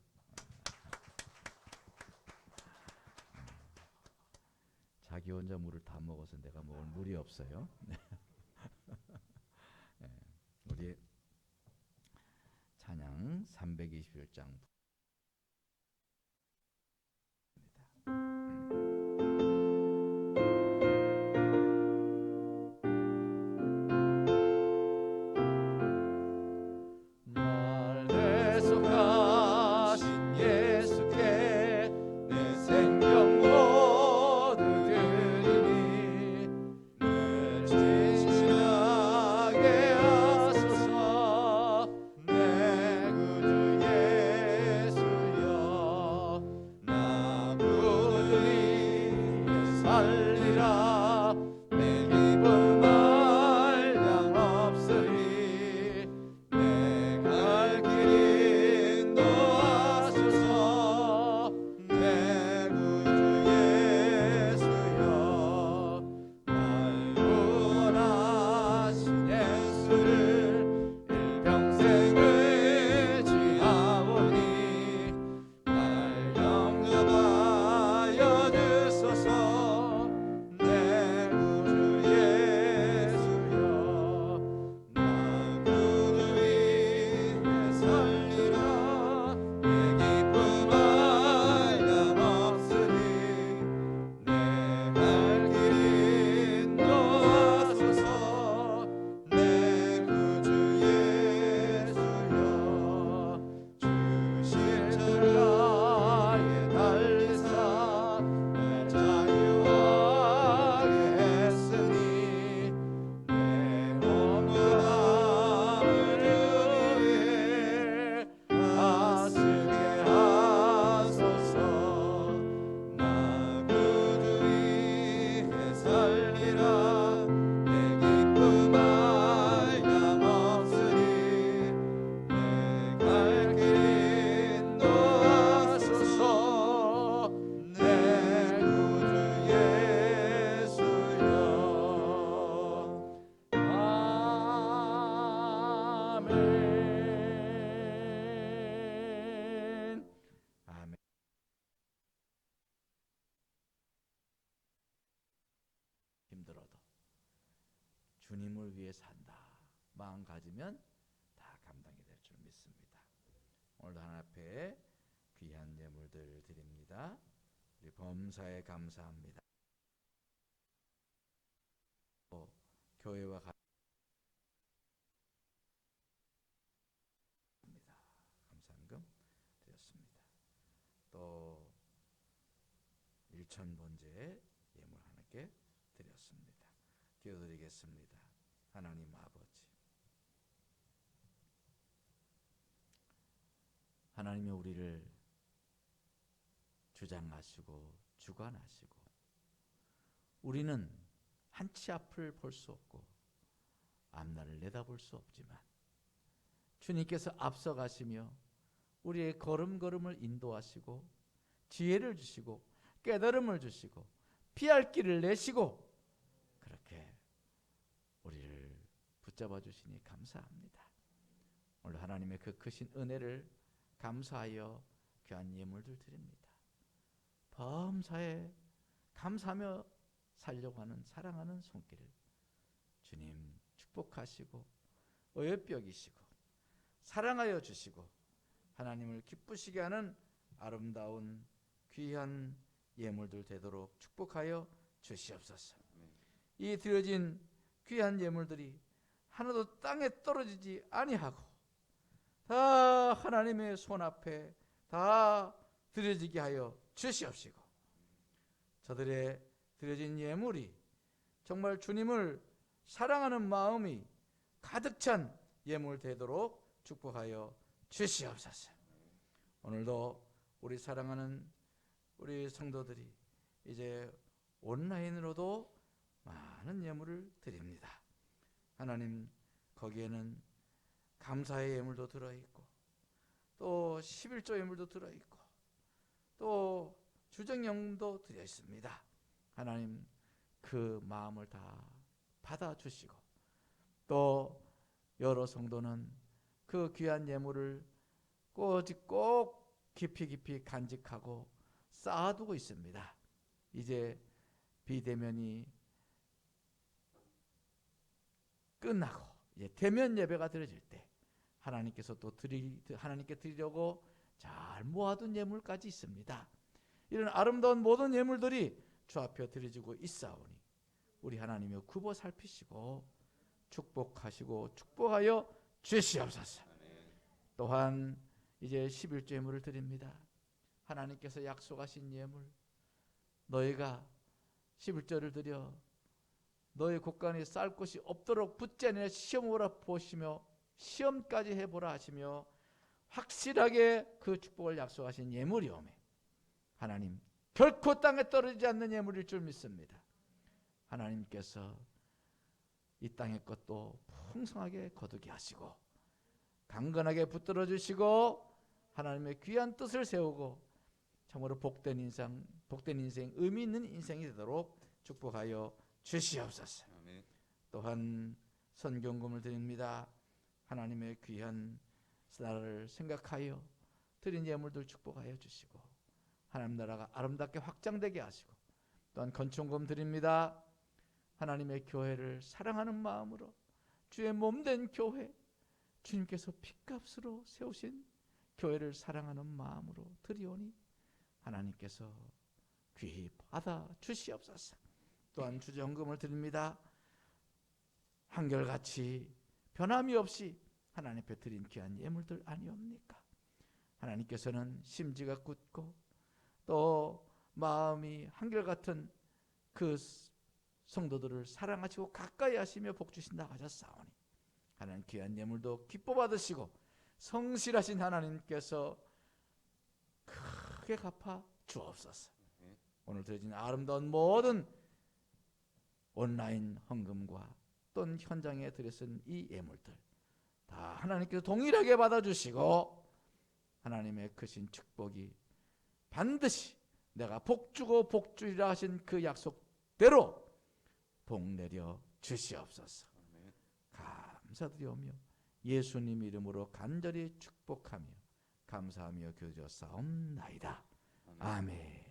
S4: 자기 혼자 물을 다 먹어서 내가 먹을 물이 없어요. 우리 찬양 321장 힘들어도 주님을 위해 산다 마음 가지면 다 감당이 될 줄 믿습니다. 오늘도 하나님 앞에 귀한 예물들 드립니다. 우리 범사에 감사합니다. 교회와 감사합니다. 감사함금 부천번제 예물 하나님께 드렸습니다. 기도드리겠습니다. 하나님 아버지, 하나님이 우리를 주장하시고 주관하시고 우리는 한 치 앞을 볼 수 없고 앞날을 내다볼 수 없지만 주님께서 앞서가시며 우리의 걸음걸음을 인도하시고 지혜를 주시고 깨달음을 주시고 피할 길을 내시고 그렇게 우리를 붙잡아 주시니 감사합니다. 오늘 하나님의 그 크신 은혜를 감사하여 귀한 예물들 드립니다. 범사에 감사하며 살려고 하는 사랑하는 손길을 주님 축복하시고 어여삐 여기시고 사랑하여 주시고 하나님을 기쁘시게 하는 아름다운 귀한 예물들 되도록 축복하여 주시옵소서. 이 드려진 귀한 예물들이 하나도 땅에 떨어지지 아니하고 다 하나님의 손 앞에 다 드려지게 하여 주시옵시고 저들의 드려진 예물이 정말 주님을 사랑하는 마음이 가득 찬 예물 되도록 축복하여 주시옵소서. 오늘도 우리 사랑하는 우리 성도들이 이제 온라인으로도 많은 예물을 드립니다. 하나님, 거기에는 감사의 예물도 들어있고 또 11조 예물도 들어있고 또 주정용도 들어있습니다. 하나님, 그 마음을 다 받아주시고 또 여러 성도는 그 귀한 예물을 꼭 깊이 간직하고 쌓아두고 있습니다. 이제 비대면이 끝나고 이제 대면 예배가 드려질 때 하나님께서 또 하나님께 드리려고 잘 모아둔 예물까지 있습니다. 이런 아름다운 모든 예물들이 주 앞에 드려지고 있사오니 우리 하나님이 굽어 살피시고 축복하시고 축복하여 주시옵소서. 또한 이제 11조 예물을 드립니다. 하나님께서 약속하신 예물, 너희가 11조를 드려 너희 곳간에 쌀 곳이 없도록 붙지 아니하여 시험하라 보시며 시험까지 해보라 하시며 확실하게 그 축복을 약속하신 예물이오매 하나님, 결코 땅에 떨어지지 않는 예물일 줄 믿습니다. 하나님께서 이 땅의 것도 풍성하게 거두게 하시고 강건하게 붙들어 주시고 하나님의 귀한 뜻을 세우고 참으로 복된 인생, 의미 있는 인생이 되도록 축복하여 주시옵소서.
S1: 아멘.
S4: 또한 선경금을 드립니다. 하나님의 귀한 나라를 생각하여 드린 예물들 축복하여 주시고 하나님 나라가 아름답게 확장되게 하시고 또한 건축금 드립니다. 하나님의 교회를 사랑하는 마음으로 주의 몸된 교회, 주님께서 핏값으로 세우신 교회를 사랑하는 마음으로 드리오니 하나님께서 귀히 받아 주시옵소서. 또한 주정금을 드립니다. 한결같이 변함이 없이 하나님 앞에 드린 귀한 예물들 아니옵니까? 하나님께서는 심지가 굳고 또 마음이 한결같은 그 성도들을 사랑하시고 가까이 하시며 복 주신다 하셨사오니 하나님 귀한 예물도 기뻐 받으시고 성실하신 하나님께서 크게 갚아 주옵소서. 오늘 드려진 아름다운 모든 온라인 헌금과 또는 현장에 드렸은 이 예물들 다 하나님께서 동일하게 받아주시고 하나님의 크신 축복이 반드시 내가 복주고 복주리라 하신 그 약속대로 복 내려 주시옵소서. 감사드리오며 예수님 이름으로 간절히 축복하며 감사하며 교주사옵나이다. 아멘.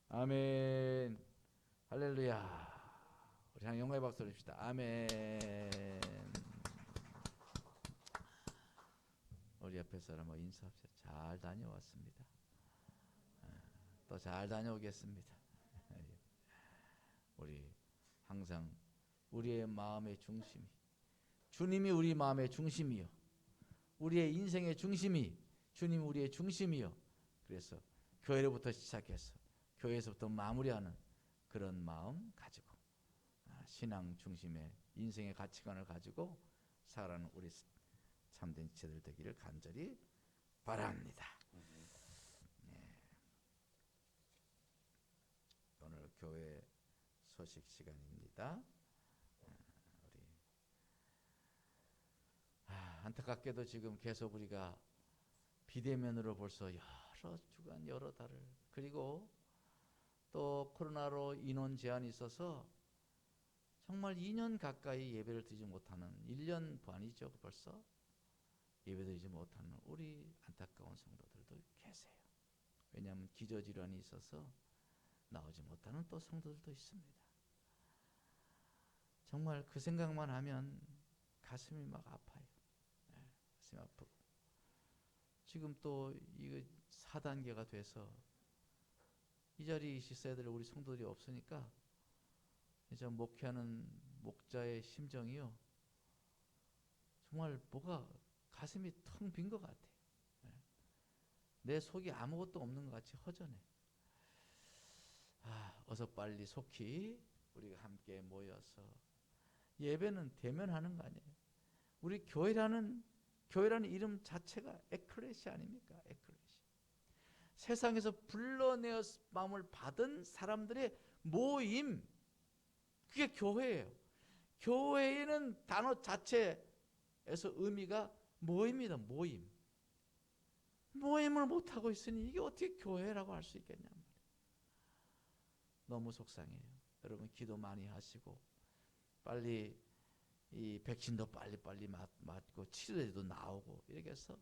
S4: 아멘. 할렐루야. 우리 하나님 영광의 박수 드립시다. 아멘. 우리 옆에 사람 인사합시다. 잘 다녀왔습니다. 또 잘 다녀오겠습니다. 우리 항상 우리의 마음의 중심이 주님이 우리 마음의 중심이요 우리의 인생의 중심이 주님 우리의 중심이요 그래서 교회로부터 시작해서 교회에서부터 마무리하는 그런 마음 가지고 신앙 중심의 인생의 가치관을 가지고 살아가는 우리 참된 지체들 되기를 간절히 바랍니다. 오늘 교회 소식 시간입니다. 우리 안타깝게도 지금 계속 우리가 비대면으로 벌써 여러 주간 여러 달을, 그리고 또 코로나로 인원 제한이 있어서 정말 2년 가까이 예배를 드리지 못하는, 1년 반이죠 벌써 예배드리지 못하는 우리 안타까운 성도들도 계세요. 왜냐하면 기저질환이 있어서 나오지 못하는 또 성도들도 있습니다. 정말 그 생각만 하면 가슴이 막 아파요. 가슴이 아프고, 지금 또 이거 4단계가 돼서 이 자리에 있어야 될 우리 성도들이 없으니까 이제 목회하는 목자의 심정이요, 정말 뭐가 가슴이 텅 빈 것 같아요. 내 속이 아무것도 없는 것 같이 허전해. 어서 빨리 속히 우리가 함께 모여서 예배는 대면하는 거 아니에요. 우리 교회라는 이름 자체가 에클레시아 아닙니까? 에클레시아. 세상에서 불러내어 마음을 받은 사람들의 모임, 그게 교회예요. 교회에는 단어 자체에서 의미가 모임이다. 모임을 못하고 있으니 이게 어떻게 교회라고 할 수 있겠냐. 너무 속상해요. 여러분 기도 많이 하시고 빨리 이 백신도 빨리 맞고 치료제도 나오고 이렇게 해서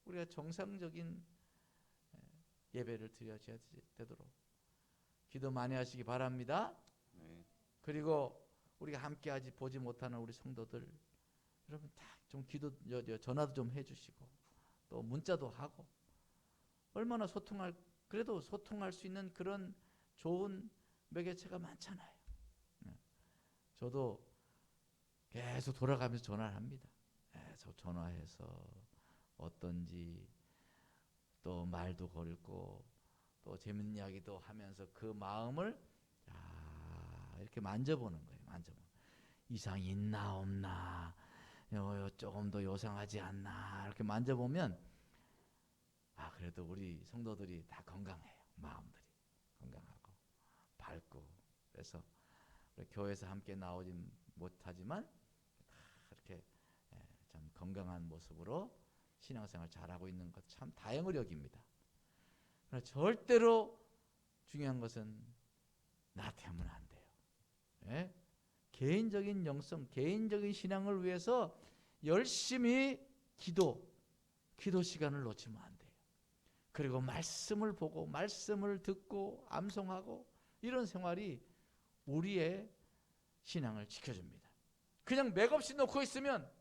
S4: 우리가 정상적인 예배를 드려야 되도록 기도 많이 하시기 바랍니다.
S1: 네.
S4: 그리고 우리가 함께 보지 못하는 우리 성도들, 여러분 다 좀 기도 전화도 좀 해주시고 또 문자도 하고, 얼마나 그래도 소통할 수 있는 그런 좋은 매개체가 많잖아요. 저도 계속 돌아가면서 전화를 합니다. 계속 전화해서 어떤지 또 말도 걸고 또 재밌는 이야기도 하면서 그 마음을 이렇게 만져보는 거예요. 이상이 있나 없나, 조금 더 요상하지 않나, 이렇게 만져보면 그래도 우리 성도들이 다 건강해요. 마음들이 건강하고 밝고, 그래서 우리 교회에서 함께 나오지 못하지만 그렇게 참 건강한 모습으로 신앙생활 잘하고 있는 것 참 다행을 여깁니다. 그러나 절대로 중요한 것은 나한테 하면 안 돼요. 개인적인 영성, 개인적인 신앙을 위해서 열심히 기도 시간을 놓치면 안 돼요. 그리고 말씀을 보고 말씀을 듣고 암송하고, 이런 생활이 우리의 신앙을 지켜줍니다. 그냥 맥없이 놓고 있으면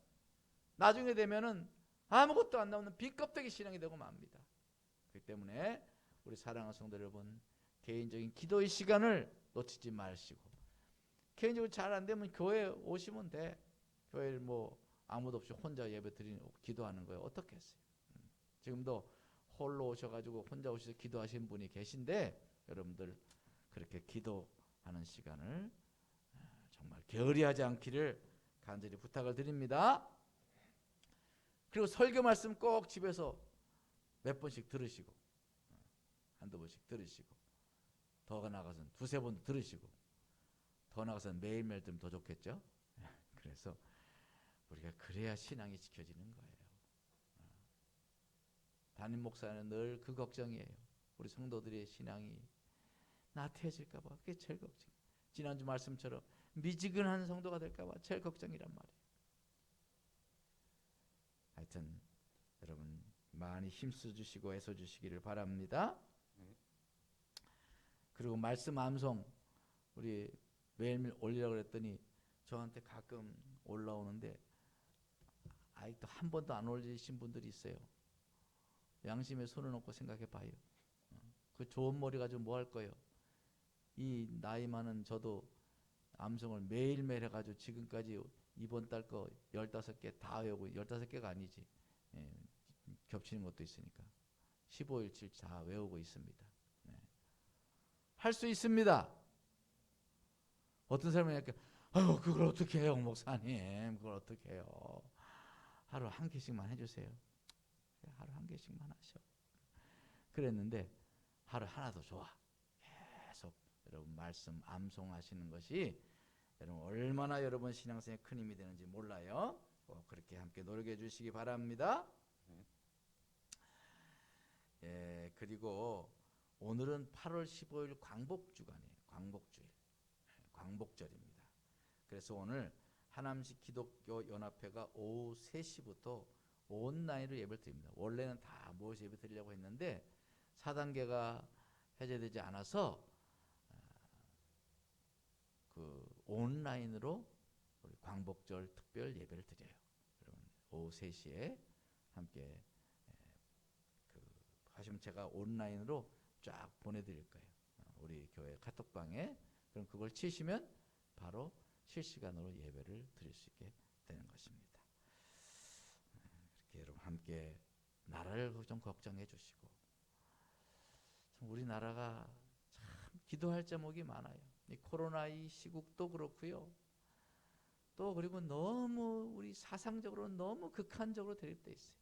S4: 나중에 되면은 아무것도 안 나오는 빈껍데기 신앙이 되고 맙니다. 그렇기 때문에 우리 사랑하는 성도 여러분, 개인적인 기도의 시간을 놓치지 마시고, 개인적으로 잘 안 되면 교회 오시면 돼. 교회를 아무도 없이 혼자 예배 드리고 기도하는 거예요. 어떻겠어요? 지금도 홀로 오셔가지고 혼자 오셔서 기도하시는 분이 계신데, 여러분들 그렇게 기도하는 시간을 정말 게으리하지 않기를 간절히 부탁을 드립니다. 그리고 설교 말씀 꼭 집에서 몇 번씩 들으시고, 한두 번씩 들으시고, 더 나가서는 두세 번 들으시고, 더 나가서는 매일매일 들으면 더 좋겠죠. 그래서 우리가 그래야 신앙이 지켜지는 거예요. 담임 목사는 늘 그 걱정이에요. 우리 성도들의 신앙이 나태해질까 봐. 그게 제일 걱정. 지난주 말씀처럼 미지근한 성도가 될까 봐 제일 걱정이란 말이에요. 하여튼 여러분 많이 힘써 주시고 애써 주시기를 바랍니다. 그리고 말씀 암송 우리 매일매일 올리라고 그랬더니 저한테 가끔 올라오는데 아직도 한 번도 안 올리신 분들이 있어요. 양심에 손을 놓고 생각해 봐요. 그 좋은 머리 가지고 뭐 할 거예요? 이 나이 많은 저도 암송을 매일매일 해가지고 지금까지 이번 달 거 15개 다 외우고, 15개가 아니지, 겹치는 것도 있으니까 15일치 다 외우고 있습니다. 할 수 있습니다. 어떤 사람은 이렇게 아유 그걸 어떻게 해요 목사님, 그걸 어떻게 해요. 하루 한 개씩만 해주세요. 하루 한 개씩만 하셔. 그랬는데 하루 하나도 좋아. 계속 여러분 말씀 암송하시는 것이 여러분 얼마나 여러분 신앙생활에 큰 힘이 되는지 몰라요. 그렇게 함께 노력해 주시기 바랍니다. 예, 그리고 오늘은 8월 15일 광복주간이에요. 광복주일, 광복절입니다. 그래서 오늘 하남시 기독교 연합회가 오후 3시부터 온라인으로 예배를 드립니다. 원래는 다 모여서 예배 드리려고 했는데 4단계가 해제되지 않아서 그 온라인으로 우리 광복절 특별 예배를 드려요. 여러분 오후 3시에 함께 하시면 제가 온라인으로 쫙 보내드릴 거예요. 우리 교회 카톡방에. 그럼 그걸 치시면 바로 실시간으로 예배를 드릴 수 있게 되는 것입니다. 이렇게 여러분 함께 나라를 좀 걱정해 주시고, 참 우리나라가 참 기도할 제목이 많아요. 이 코로나 이 시국도 그렇고요. 또 그리고 너무 우리 사상적으로 너무 극한적으로 대립돼 있어요.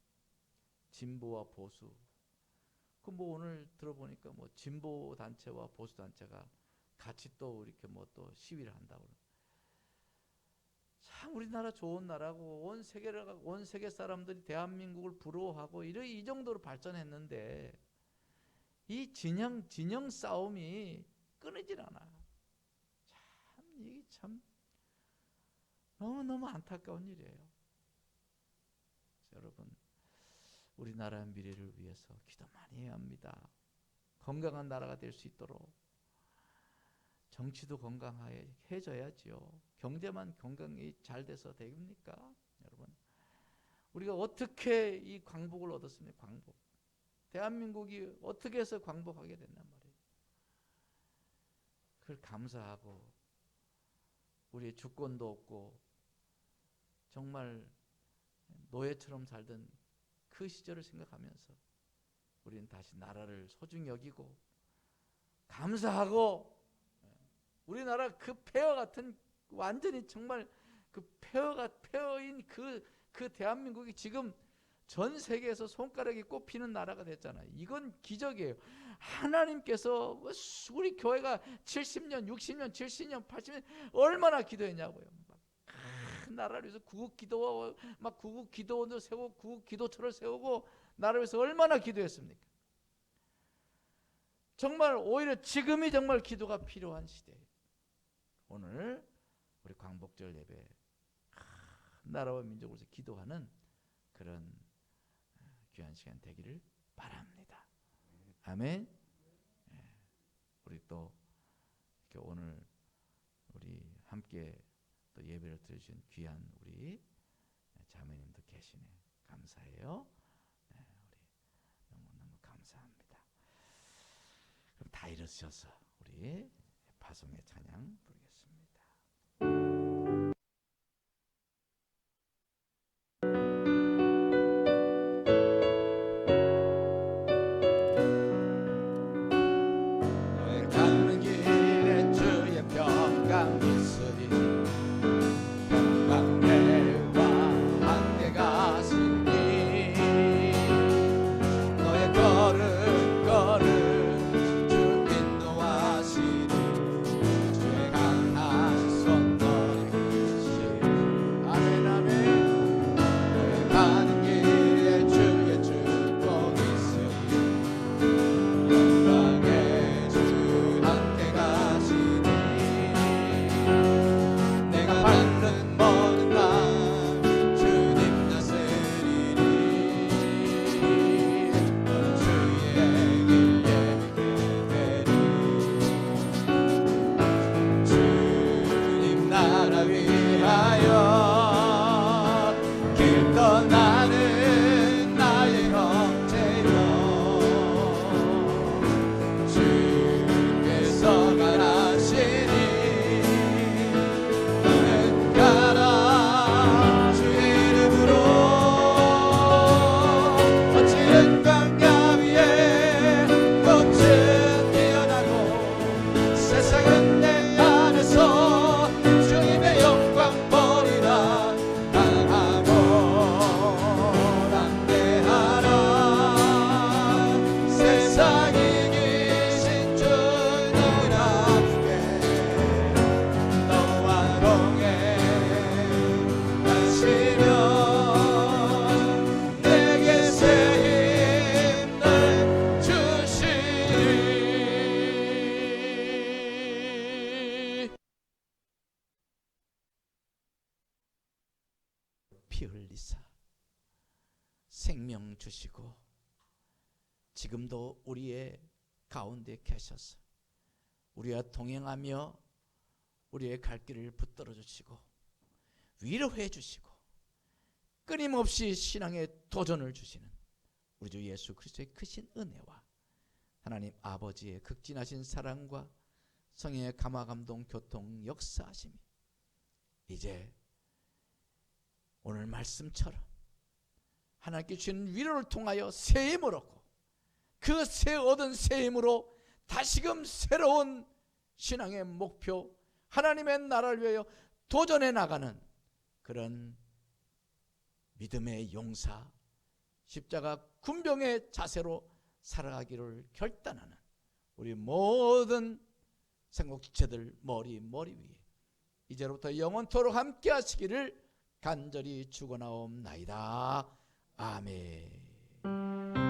S4: 진보와 보수. 그 뭐 오늘 들어보니까 뭐 진보 단체와 보수 단체가 같이 또 이렇게 뭐 또 시위를 한다고. 참 우리나라 좋은 나라고 온 세계 사람들이 대한민국을 부러워하고 이 정도로 발전했는데 이 진영 싸움이 끊이질 않아. 참 이게 참 너무 안타까운 일이에요. 여러분 우리나라 미래를 위해서 기도 많이 해야 합니다. 건강한 나라가 될 수 있도록 정치도 건강해져야지요. 경제만 건강히 잘 돼서 됩니까? 여러분 우리가 어떻게 이 광복을 얻었습니까? 광복. 대한민국이 어떻게 해서 광복하게 됐단 말이에요. 그걸 감사하고 우리의 주권도 없고 정말 노예처럼 살던 그 시절을 생각하면서 우리는 다시 나라를 소중히 여기고 감사하고, 우리나라 그 폐허 같은 완전히 정말 그 폐허인 그 대한민국이 지금 전 세계에서 손가락이 꼽히는 나라가 됐잖아요. 이건 기적이에요. 하나님께서 우리 교회가 70년, 60년, 70년, 80년 얼마나 기도했냐고요. 큰 나라를 위해서 구국 기도원을 세우고 구국 기도처를 세우고 나라를 위해서 얼마나 기도했습니까? 정말 오히려 지금이 정말 기도가 필요한 시대예요. 오늘 우리 광복절 예배 나라와 민족을 위해서 기도하는 그런 귀한 시간 되기를 바랍니다. 아멘. 우리 또 이렇게 오늘 우리 함께 또 예배를 드려주신 귀한 우리 자매님도 계시네. 감사해요. 우리 너무 감사합니다. 그럼 다 일어서셔서 우리 파송의 찬양 부르겠습니다. 가는 길에 주의 평강 있으리 평강대와 함께 가시니 너의 걸음 주 인도하시니 주의 강한 피 흘리사 생명 주시고 지금도 우리의 가운데 계셔서 우리와 동행하며 우리의 갈 길을 붙들어 주시고 위로해 주시고 끊임없이 신앙의 도전을 주시는 우리 주 예수 그리스도의 크신 은혜와 하나님 아버지의 극진하신 사랑과 성령의 감화감동 교통 역사하심이 이제 오늘 말씀처럼 하나님께 주신 위로를 통하여 새 힘을 얻고 그 새 얻은 새 힘으로 다시금 새로운 신앙의 목표 하나님의 나라를 위하여 도전해 나가는 그런 믿음의 용사 십자가 군병의 자세로 살아가기를 결단하는 우리 모든 생곡지체들 머리 위에 이제로부터 영원토록 함께 하시기를 간절히 축원하옵나이다. 아멘.